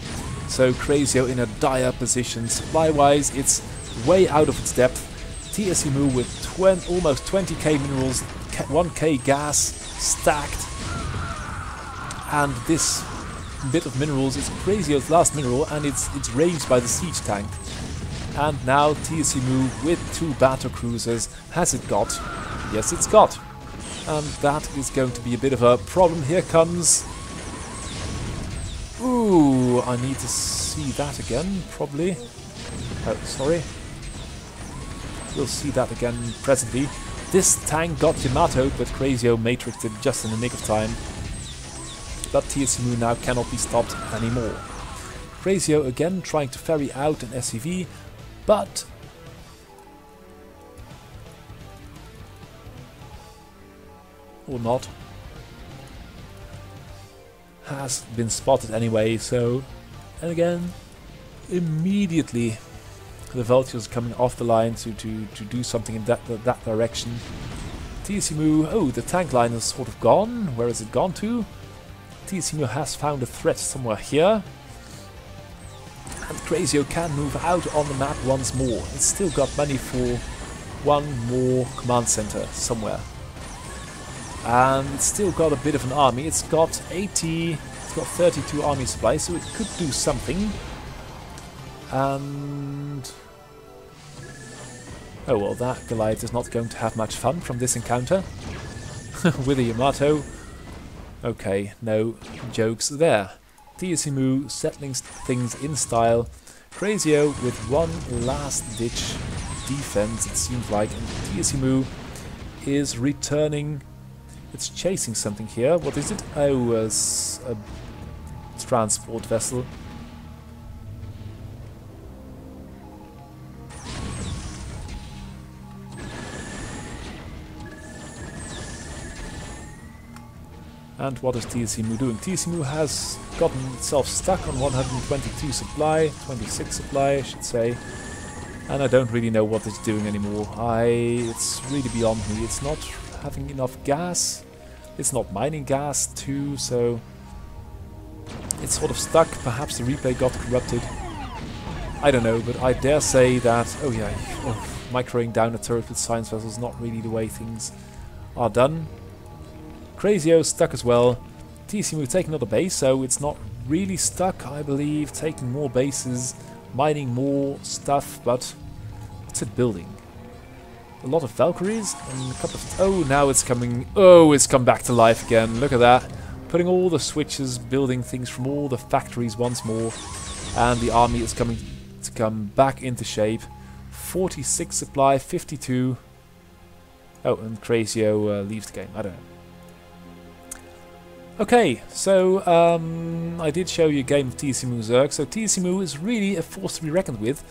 So Crazio in a dire position. Supply-wise, it's way out of its depth. tscmoo with almost 20k minerals, 1k gas stacked. And this bit of minerals is Crazio's last mineral, and it's ranged by the siege tank. And now tscmoo with 2 battle cruisers. Has it got? Yes, it's got. And that is going to be a bit of a problem. Here comes... Ooh, I need to see that again, probably. Oh, sorry. We'll see that again presently. This tank got Yamato, but Crazio matrixed it just in the nick of time. But tscmoo now cannot be stopped anymore. Crazio again trying to ferry out an SCV, but... or not. Has been spotted anyway, so... and again, immediately the vultures coming off the line to do something in that direction. tscmoo, oh, the tank line is sort of gone. Where has it gone to? tscmoo has found a threat somewhere here. And Crazio can move out on the map once more. It's still got money for one more command center somewhere. And it's still got a bit of an army. It's got 80, it's got 32 army supplies, so it could do something. And... oh well, that Goliath is not going to have much fun from this encounter. With a Yamato. Okay, no jokes there. tscmoo settling things in style. Crazio with one last ditch defense, it seems like. And tscmoo is returning. It's chasing something here. What is it? Oh, a transport vessel. And what is tscmoo doing? tscmoo has gotten itself stuck on 122 supply, 26 supply I should say. And I don't really know what it's doing anymore. It's really beyond me. It's not having enough gas. It's not mining gas too, so it's sort of stuck. Perhaps the replay got corrupted. I don't know, but I dare say that... oh yeah, microing down a turret with science vessels is not really the way things are done. Crazio stuck as well. tscmoo taking another base, so it's not really stuck, I believe. Taking more bases, mining more stuff, but what's it building? A lot of Valkyries and a couple of... oh, now it's coming... oh, it's come back to life again. Look at that. Putting all the switches, building things from all the factories once more. And the army is coming to come back into shape. 46 supply, 52... oh, and Crazio leaves the game. I don't know. Okay, so I did show you a game of tscmoo Zerg. So tscmoo is really a force to be reckoned with.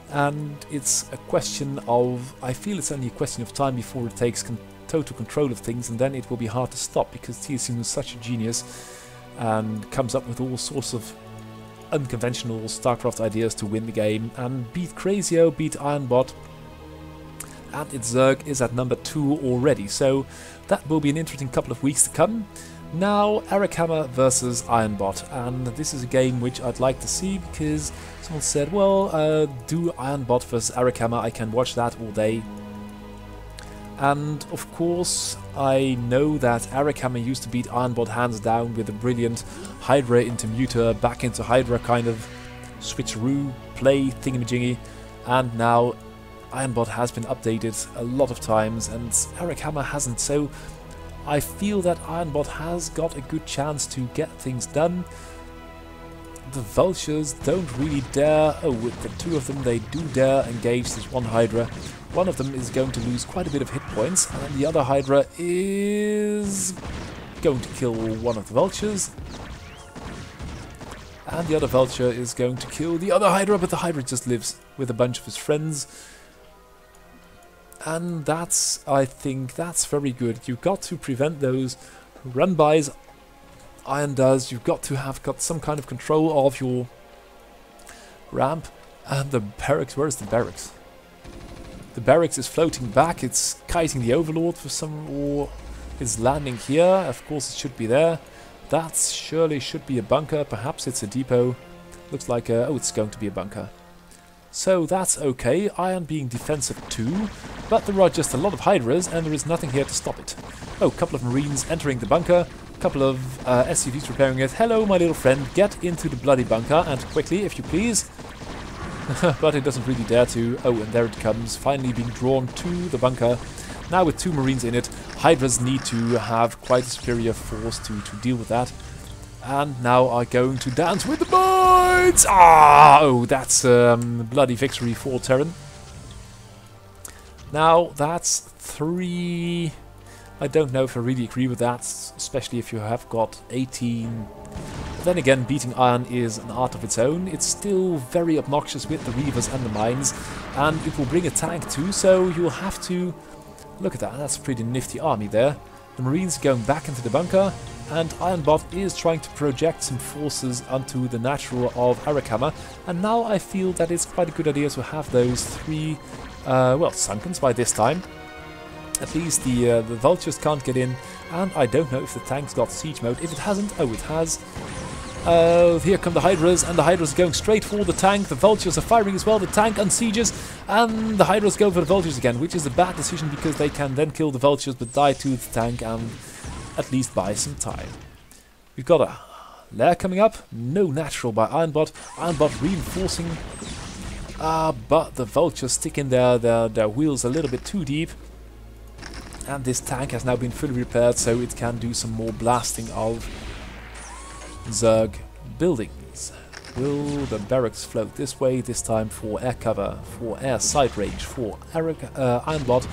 And it's a question of... I feel it's only a question of time before it takes total control of things, and then it will be hard to stop, because tscmoo is such a genius and comes up with all sorts of unconventional StarCraft ideas to win the game and beat Crazio, beat Ironbot, and its Zerg is at number 2 already, so that will be an interesting couple of weeks to come. Now, Eric Hammer versus Ironbot, and this is a game which I'd like to see, because someone said, well, do Ironbot versus Eric Hammer, I can watch that all day. And of course, I know that Eric Hammer used to beat Ironbot hands down with a brilliant Hydra into Muta, back into Hydra kind of switcheroo play thingamajiggy, and now Ironbot has been updated a lot of times and Eric Hammer hasn't, so I feel that Ironbot has got a good chance to get things done. The Vultures don't really dare... oh, with the 2 of them they do dare engage this one Hydra. One of them is going to lose quite a bit of hit points, and the other Hydra is going to kill one of the Vultures. And the other Vulture is going to kill the other Hydra, but the Hydra just lives with a bunch of his friends. And that's, I think, that's very good. You've got to prevent those run-bys. Iron does. You've got to have got some kind of control of your ramp. And the barracks, where is the barracks? The barracks is floating back, it's kiting the Overlord for some, or it's landing here, of course it should be there. That surely should be a bunker, perhaps it's a depot. Looks like oh, it's going to be a bunker. So that's okay, Iron being defensive too, but there are just a lot of Hydras and there is nothing here to stop it. Oh, a couple of Marines entering the bunker, a couple of SCVs repairing it. Hello my little friend, get into the bloody bunker and quickly if you please. But it doesn't really dare to. Oh, and there it comes, finally being drawn to the bunker. Now with 2 Marines in it, Hydras need to have quite a superior force to deal with that. And now are going to dance with the mines! Ah! Oh, that's bloody victory for Terran. Now, that's 3... I don't know if I really agree with that, especially if you have got 18... Then again, beating Iron is an art of its own. It's still very obnoxious with the Reavers and the mines, and it will bring a tank too, so you'll have to... Look at that, that's a pretty nifty army there. The Marines are going back into the bunker, and Ironbot is trying to project some forces onto the natural of Arakama, and now I feel that it's quite a good idea to have those 3, well, Sunkens by this time. At least the Vultures can't get in, and I don't know if the tank's got siege mode. If it hasn't, oh, it has. Here come the Hydras, and the Hydras are going straight for the tank. The Vultures are firing as well. The tank unsieges, and the Hydras go for the Vultures again, which is a bad decision because they can then kill the Vultures but die to the tank and at least buy some time. We've got a lair coming up. No natural by Ironbot. Ironbot reinforcing, but the Vultures stick in their wheels a little bit too deep. And this tank has now been fully repaired, so it can do some more blasting of Zerg buildings. Will the barracks float this way, this time for air cover, for air sight range, for Ironbot?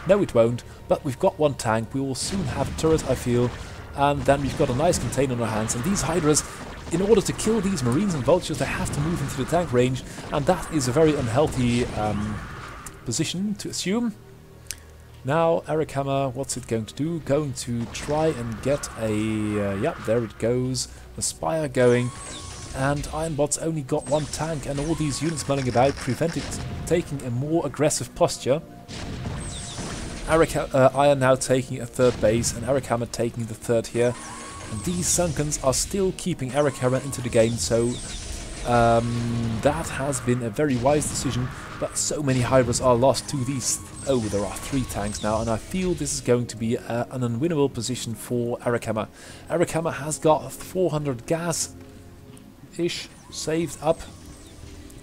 No, it won't, but we've got 1 tank. We will soon have a turret, I feel, and then we've got a nice container on our hands. And these Hydras, in order to kill these Marines and Vultures, they have to move into the tank range, and that is a very unhealthy position to assume. Now, Arakama, what's it going to do? Going to try and get a... yep, there it goes. The Spire going. And Ironbot's only got 1 tank, and all these units mulling about prevent it taking a more aggressive posture. Iron now taking a 3rd base, and Arakama taking the 3rd here. And these Sunkens are still keeping Arakama into the game, so... that has been a very wise decision, but so many Hydras are lost to these. Oh, there are 3 tanks now, and I feel this is going to be an unwinnable position for Arakama. Arakama has got 400 gas-ish saved up,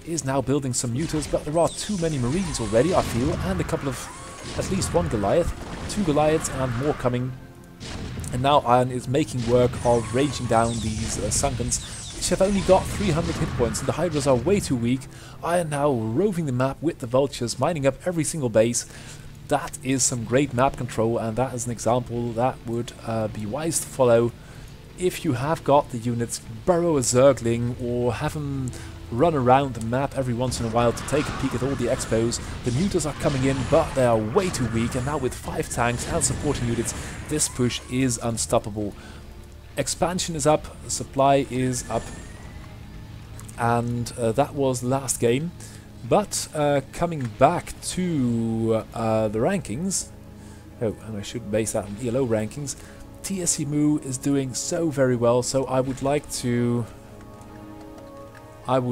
is now building some Mutas, but there are too many Marines already, I feel, and a couple of, at least 1 Goliath, 2 Goliaths and more coming. And now Iron is making work of raging down these Sunkens, which have only got 300 hit points, and the Hydras are way too weak. Iron now roving the map with the Vultures, mining up every single base. That is some great map control, and that is an example that would be wise to follow. If you have got the units, burrow a Zergling, or have them run around the map every once in a while to take a peek at all the expos. The Mutas are coming in, but they are way too weak, and now with 5 tanks and supporting units, this push is unstoppable. Expansion is up, supply is up, and that was last game. But coming back to the rankings, oh, and I should base that on ELO rankings, tscmoo is doing so very well, so I would like to... oh,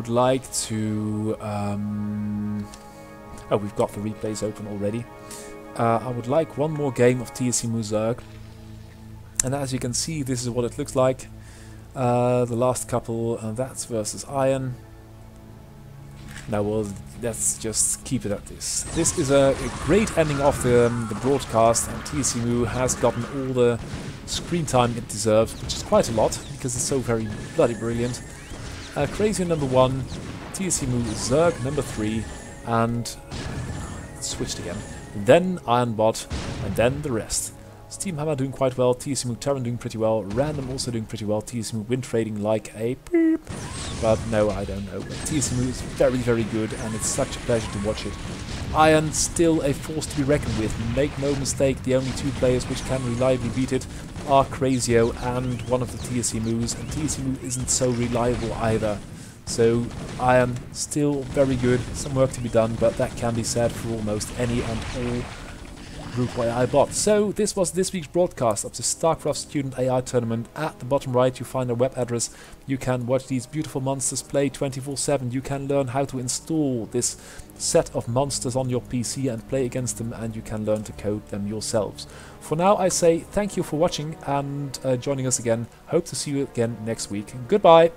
we've got the replays open already. I would like 1 more game of tscmoo Zerg. And as you can see, this is what it looks like. The last couple, that's versus Iron. Now, well, let's just keep it at this. This is a great ending of the broadcast, and tscmoo has gotten all the screen time it deserves, which is quite a lot, because it's so very bloody brilliant. Crazy number 1, tscmoo Zerg number 3, and switched again. Then Ironbot, and then the rest. Steamhammer doing quite well, tscmoo Terran doing pretty well, Random also doing pretty well, tscmoo win trading like a beep. But no, I don't know. But tscmoo is very, very good, and it's such a pleasure to watch it. Iron, still a force to be reckoned with. Make no mistake, the only 2 players which can reliably beat it are Crazio and one of the tscmoos, and tscmoo isn't so reliable either. So I am still very good, some work to be done, but that can be said for almost any and all Group AI bot. So this was this week's broadcast of the StarCraft Student AI Tournament. At the bottom right you find a web address. You can watch these beautiful monsters play 24/7. You can learn how to install this set of monsters on your PC and play against them, and you can learn to code them yourselves. For now I say thank you for watching and joining us again. Hope to see you again next week. Goodbye!